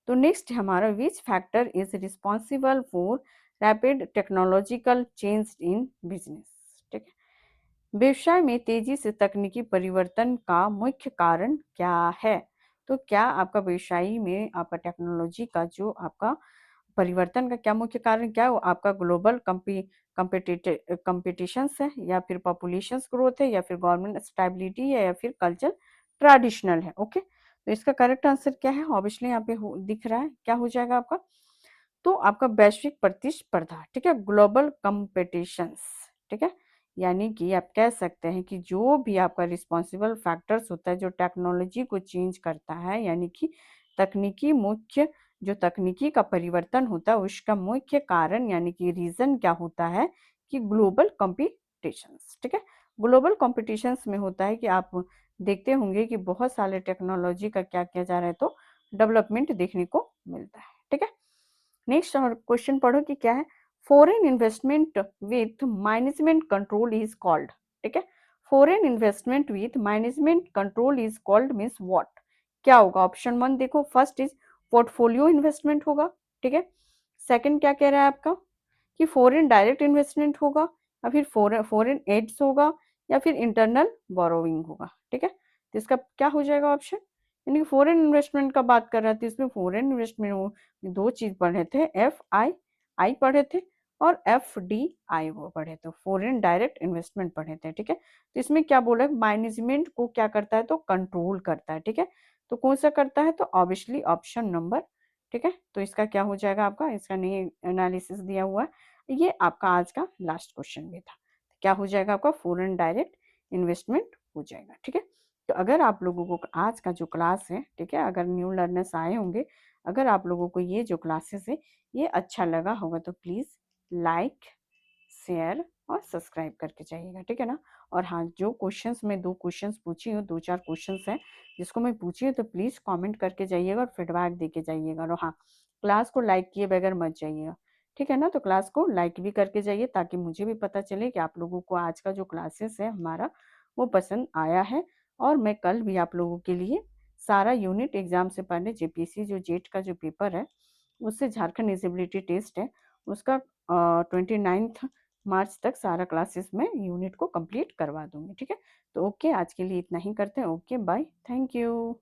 तो नेक्स्ट हमारा which factor is responsible for rapid technological change in business, ठीक है, व्यवसाय में तेजी से तकनीकी परिवर्तन का मुख्य कारण क्या है, तो क्या आपका व्यवसाय में आपका टेक्नोलॉजी का जो आपका परिवर्तन का क्या मुख्य कारण क्या है, वो आपका ग्लोबल कंपटीशंस है या फिर पॉपुलेशन ग्रोथ है या फिर गवर्नमेंट स्टेबिलिटी है या फिर कल्चर ट्रेडिशनल है, ओके। तो इसका करेक्ट आंसर क्या है, ऑब्वियसली यहाँ पे दिख रहा है क्या हो जाएगा आपका, तो आपका वैश्विक प्रतिस्पर्धा, ठीक है, ग्लोबल कंपटीशंस, ठीक है, यानी कि आप कह सकते हैं कि जो भी आपका रिस्पॉन्सिबल फैक्टर्स होता है जो टेक्नोलॉजी को चेंज करता है, यानी कि तकनीकी मुख्य जो तकनीकी का परिवर्तन होता है उसका मुख्य कारण यानी कि रीजन क्या होता है, कि ग्लोबल कॉम्पिटिशन्स, ठीक है। ग्लोबल कॉम्पिटिशन्स में होता है कि आप देखते होंगे कि बहुत सारे टेक्नोलॉजी का क्या किया जा रहा है, तो डेवलपमेंट देखने को मिलता है, ठीक है। नेक्स्ट और क्वेश्चन पढ़ो कि क्या है, foreign investment with management control is called, ठीक है, foreign investment with management control is called means what, क्या होगा, ऑप्शन वन देखो, फर्स्ट इज पोर्टफोलियो इन्वेस्टमेंट होगा, ठीक है, सेकंड क्या कह रहा है आपका, कि फॉरेन डायरेक्ट इन्वेस्टमेंट होगा या फिर फॉरेन एड्स होगा या फिर इंटरनल बोरोइंग होगा, ठीक है। तो इसका क्या हो जाएगा ऑप्शन, यानी कि फॉरेन इन्वेस्टमेंट का बात कर रहा था, इसमें फॉरेन इन्वेस्टमेंट दो चीज पढ़े थे, एफ आई आई पढ़े थे और एफ डी आई वो पढ़े थे, फॉरेन डायरेक्ट इन्वेस्टमेंट पढ़े थे, ठीक है। तो इसमें क्या बोला है, मैनेजमेंट को क्या करता है, तो कंट्रोल करता है, ठीक है। तो कौन सा करता है, तो ऑब्वियसली ऑप्शन नंबर, ठीक है। तो इसका क्या हो जाएगा आपका, इसका नहीं एनालिसिस दिया हुआ है, ये आपका आज का लास्ट क्वेश्चन भी था, क्या हो जाएगा आपका, फॉरेन डायरेक्ट इन्वेस्टमेंट हो जाएगा, ठीक है। तो अगर आप लोगों को आज का जो क्लास है, ठीक है, अगर न्यू लर्नर्स आए होंगे, अगर आप लोगों को ये जो क्लासेस है ये अच्छा लगा होगा तो प्लीज़ लाइक, शेयर और सब्सक्राइब करके जाइएगा, ठीक है ना। और हाँ, जो क्वेश्चंस मैं दो क्वेश्चंस पूछी हूँ, दो चार क्वेश्चंस हैं जिसको मैं पूछी हूँ, तो प्लीज़ कमेंट करके जाइएगा और फीडबैक दे के जाइएगा, और हाँ, क्लास को लाइक किए बगैर मत जाइएगा, ठीक है ना। तो क्लास को लाइक भी करके जाइए ताकि मुझे भी पता चले कि आप लोगों को आज का जो क्लासेस है हमारा वो पसंद आया है। और मैं कल भी आप लोगों के लिए सारा यूनिट एग्जाम से पहले जेपीएससी जो जेट का जो पेपर है उससे झारखंड एलिजिबिलिटी टेस्ट है उसका 29 मार्च तक सारा क्लासेस में यूनिट को कंप्लीट करवा दूंगी, ठीक है। तो ओके, आज के लिए इतना ही करते हैं, ओके बाय, थैंक यू।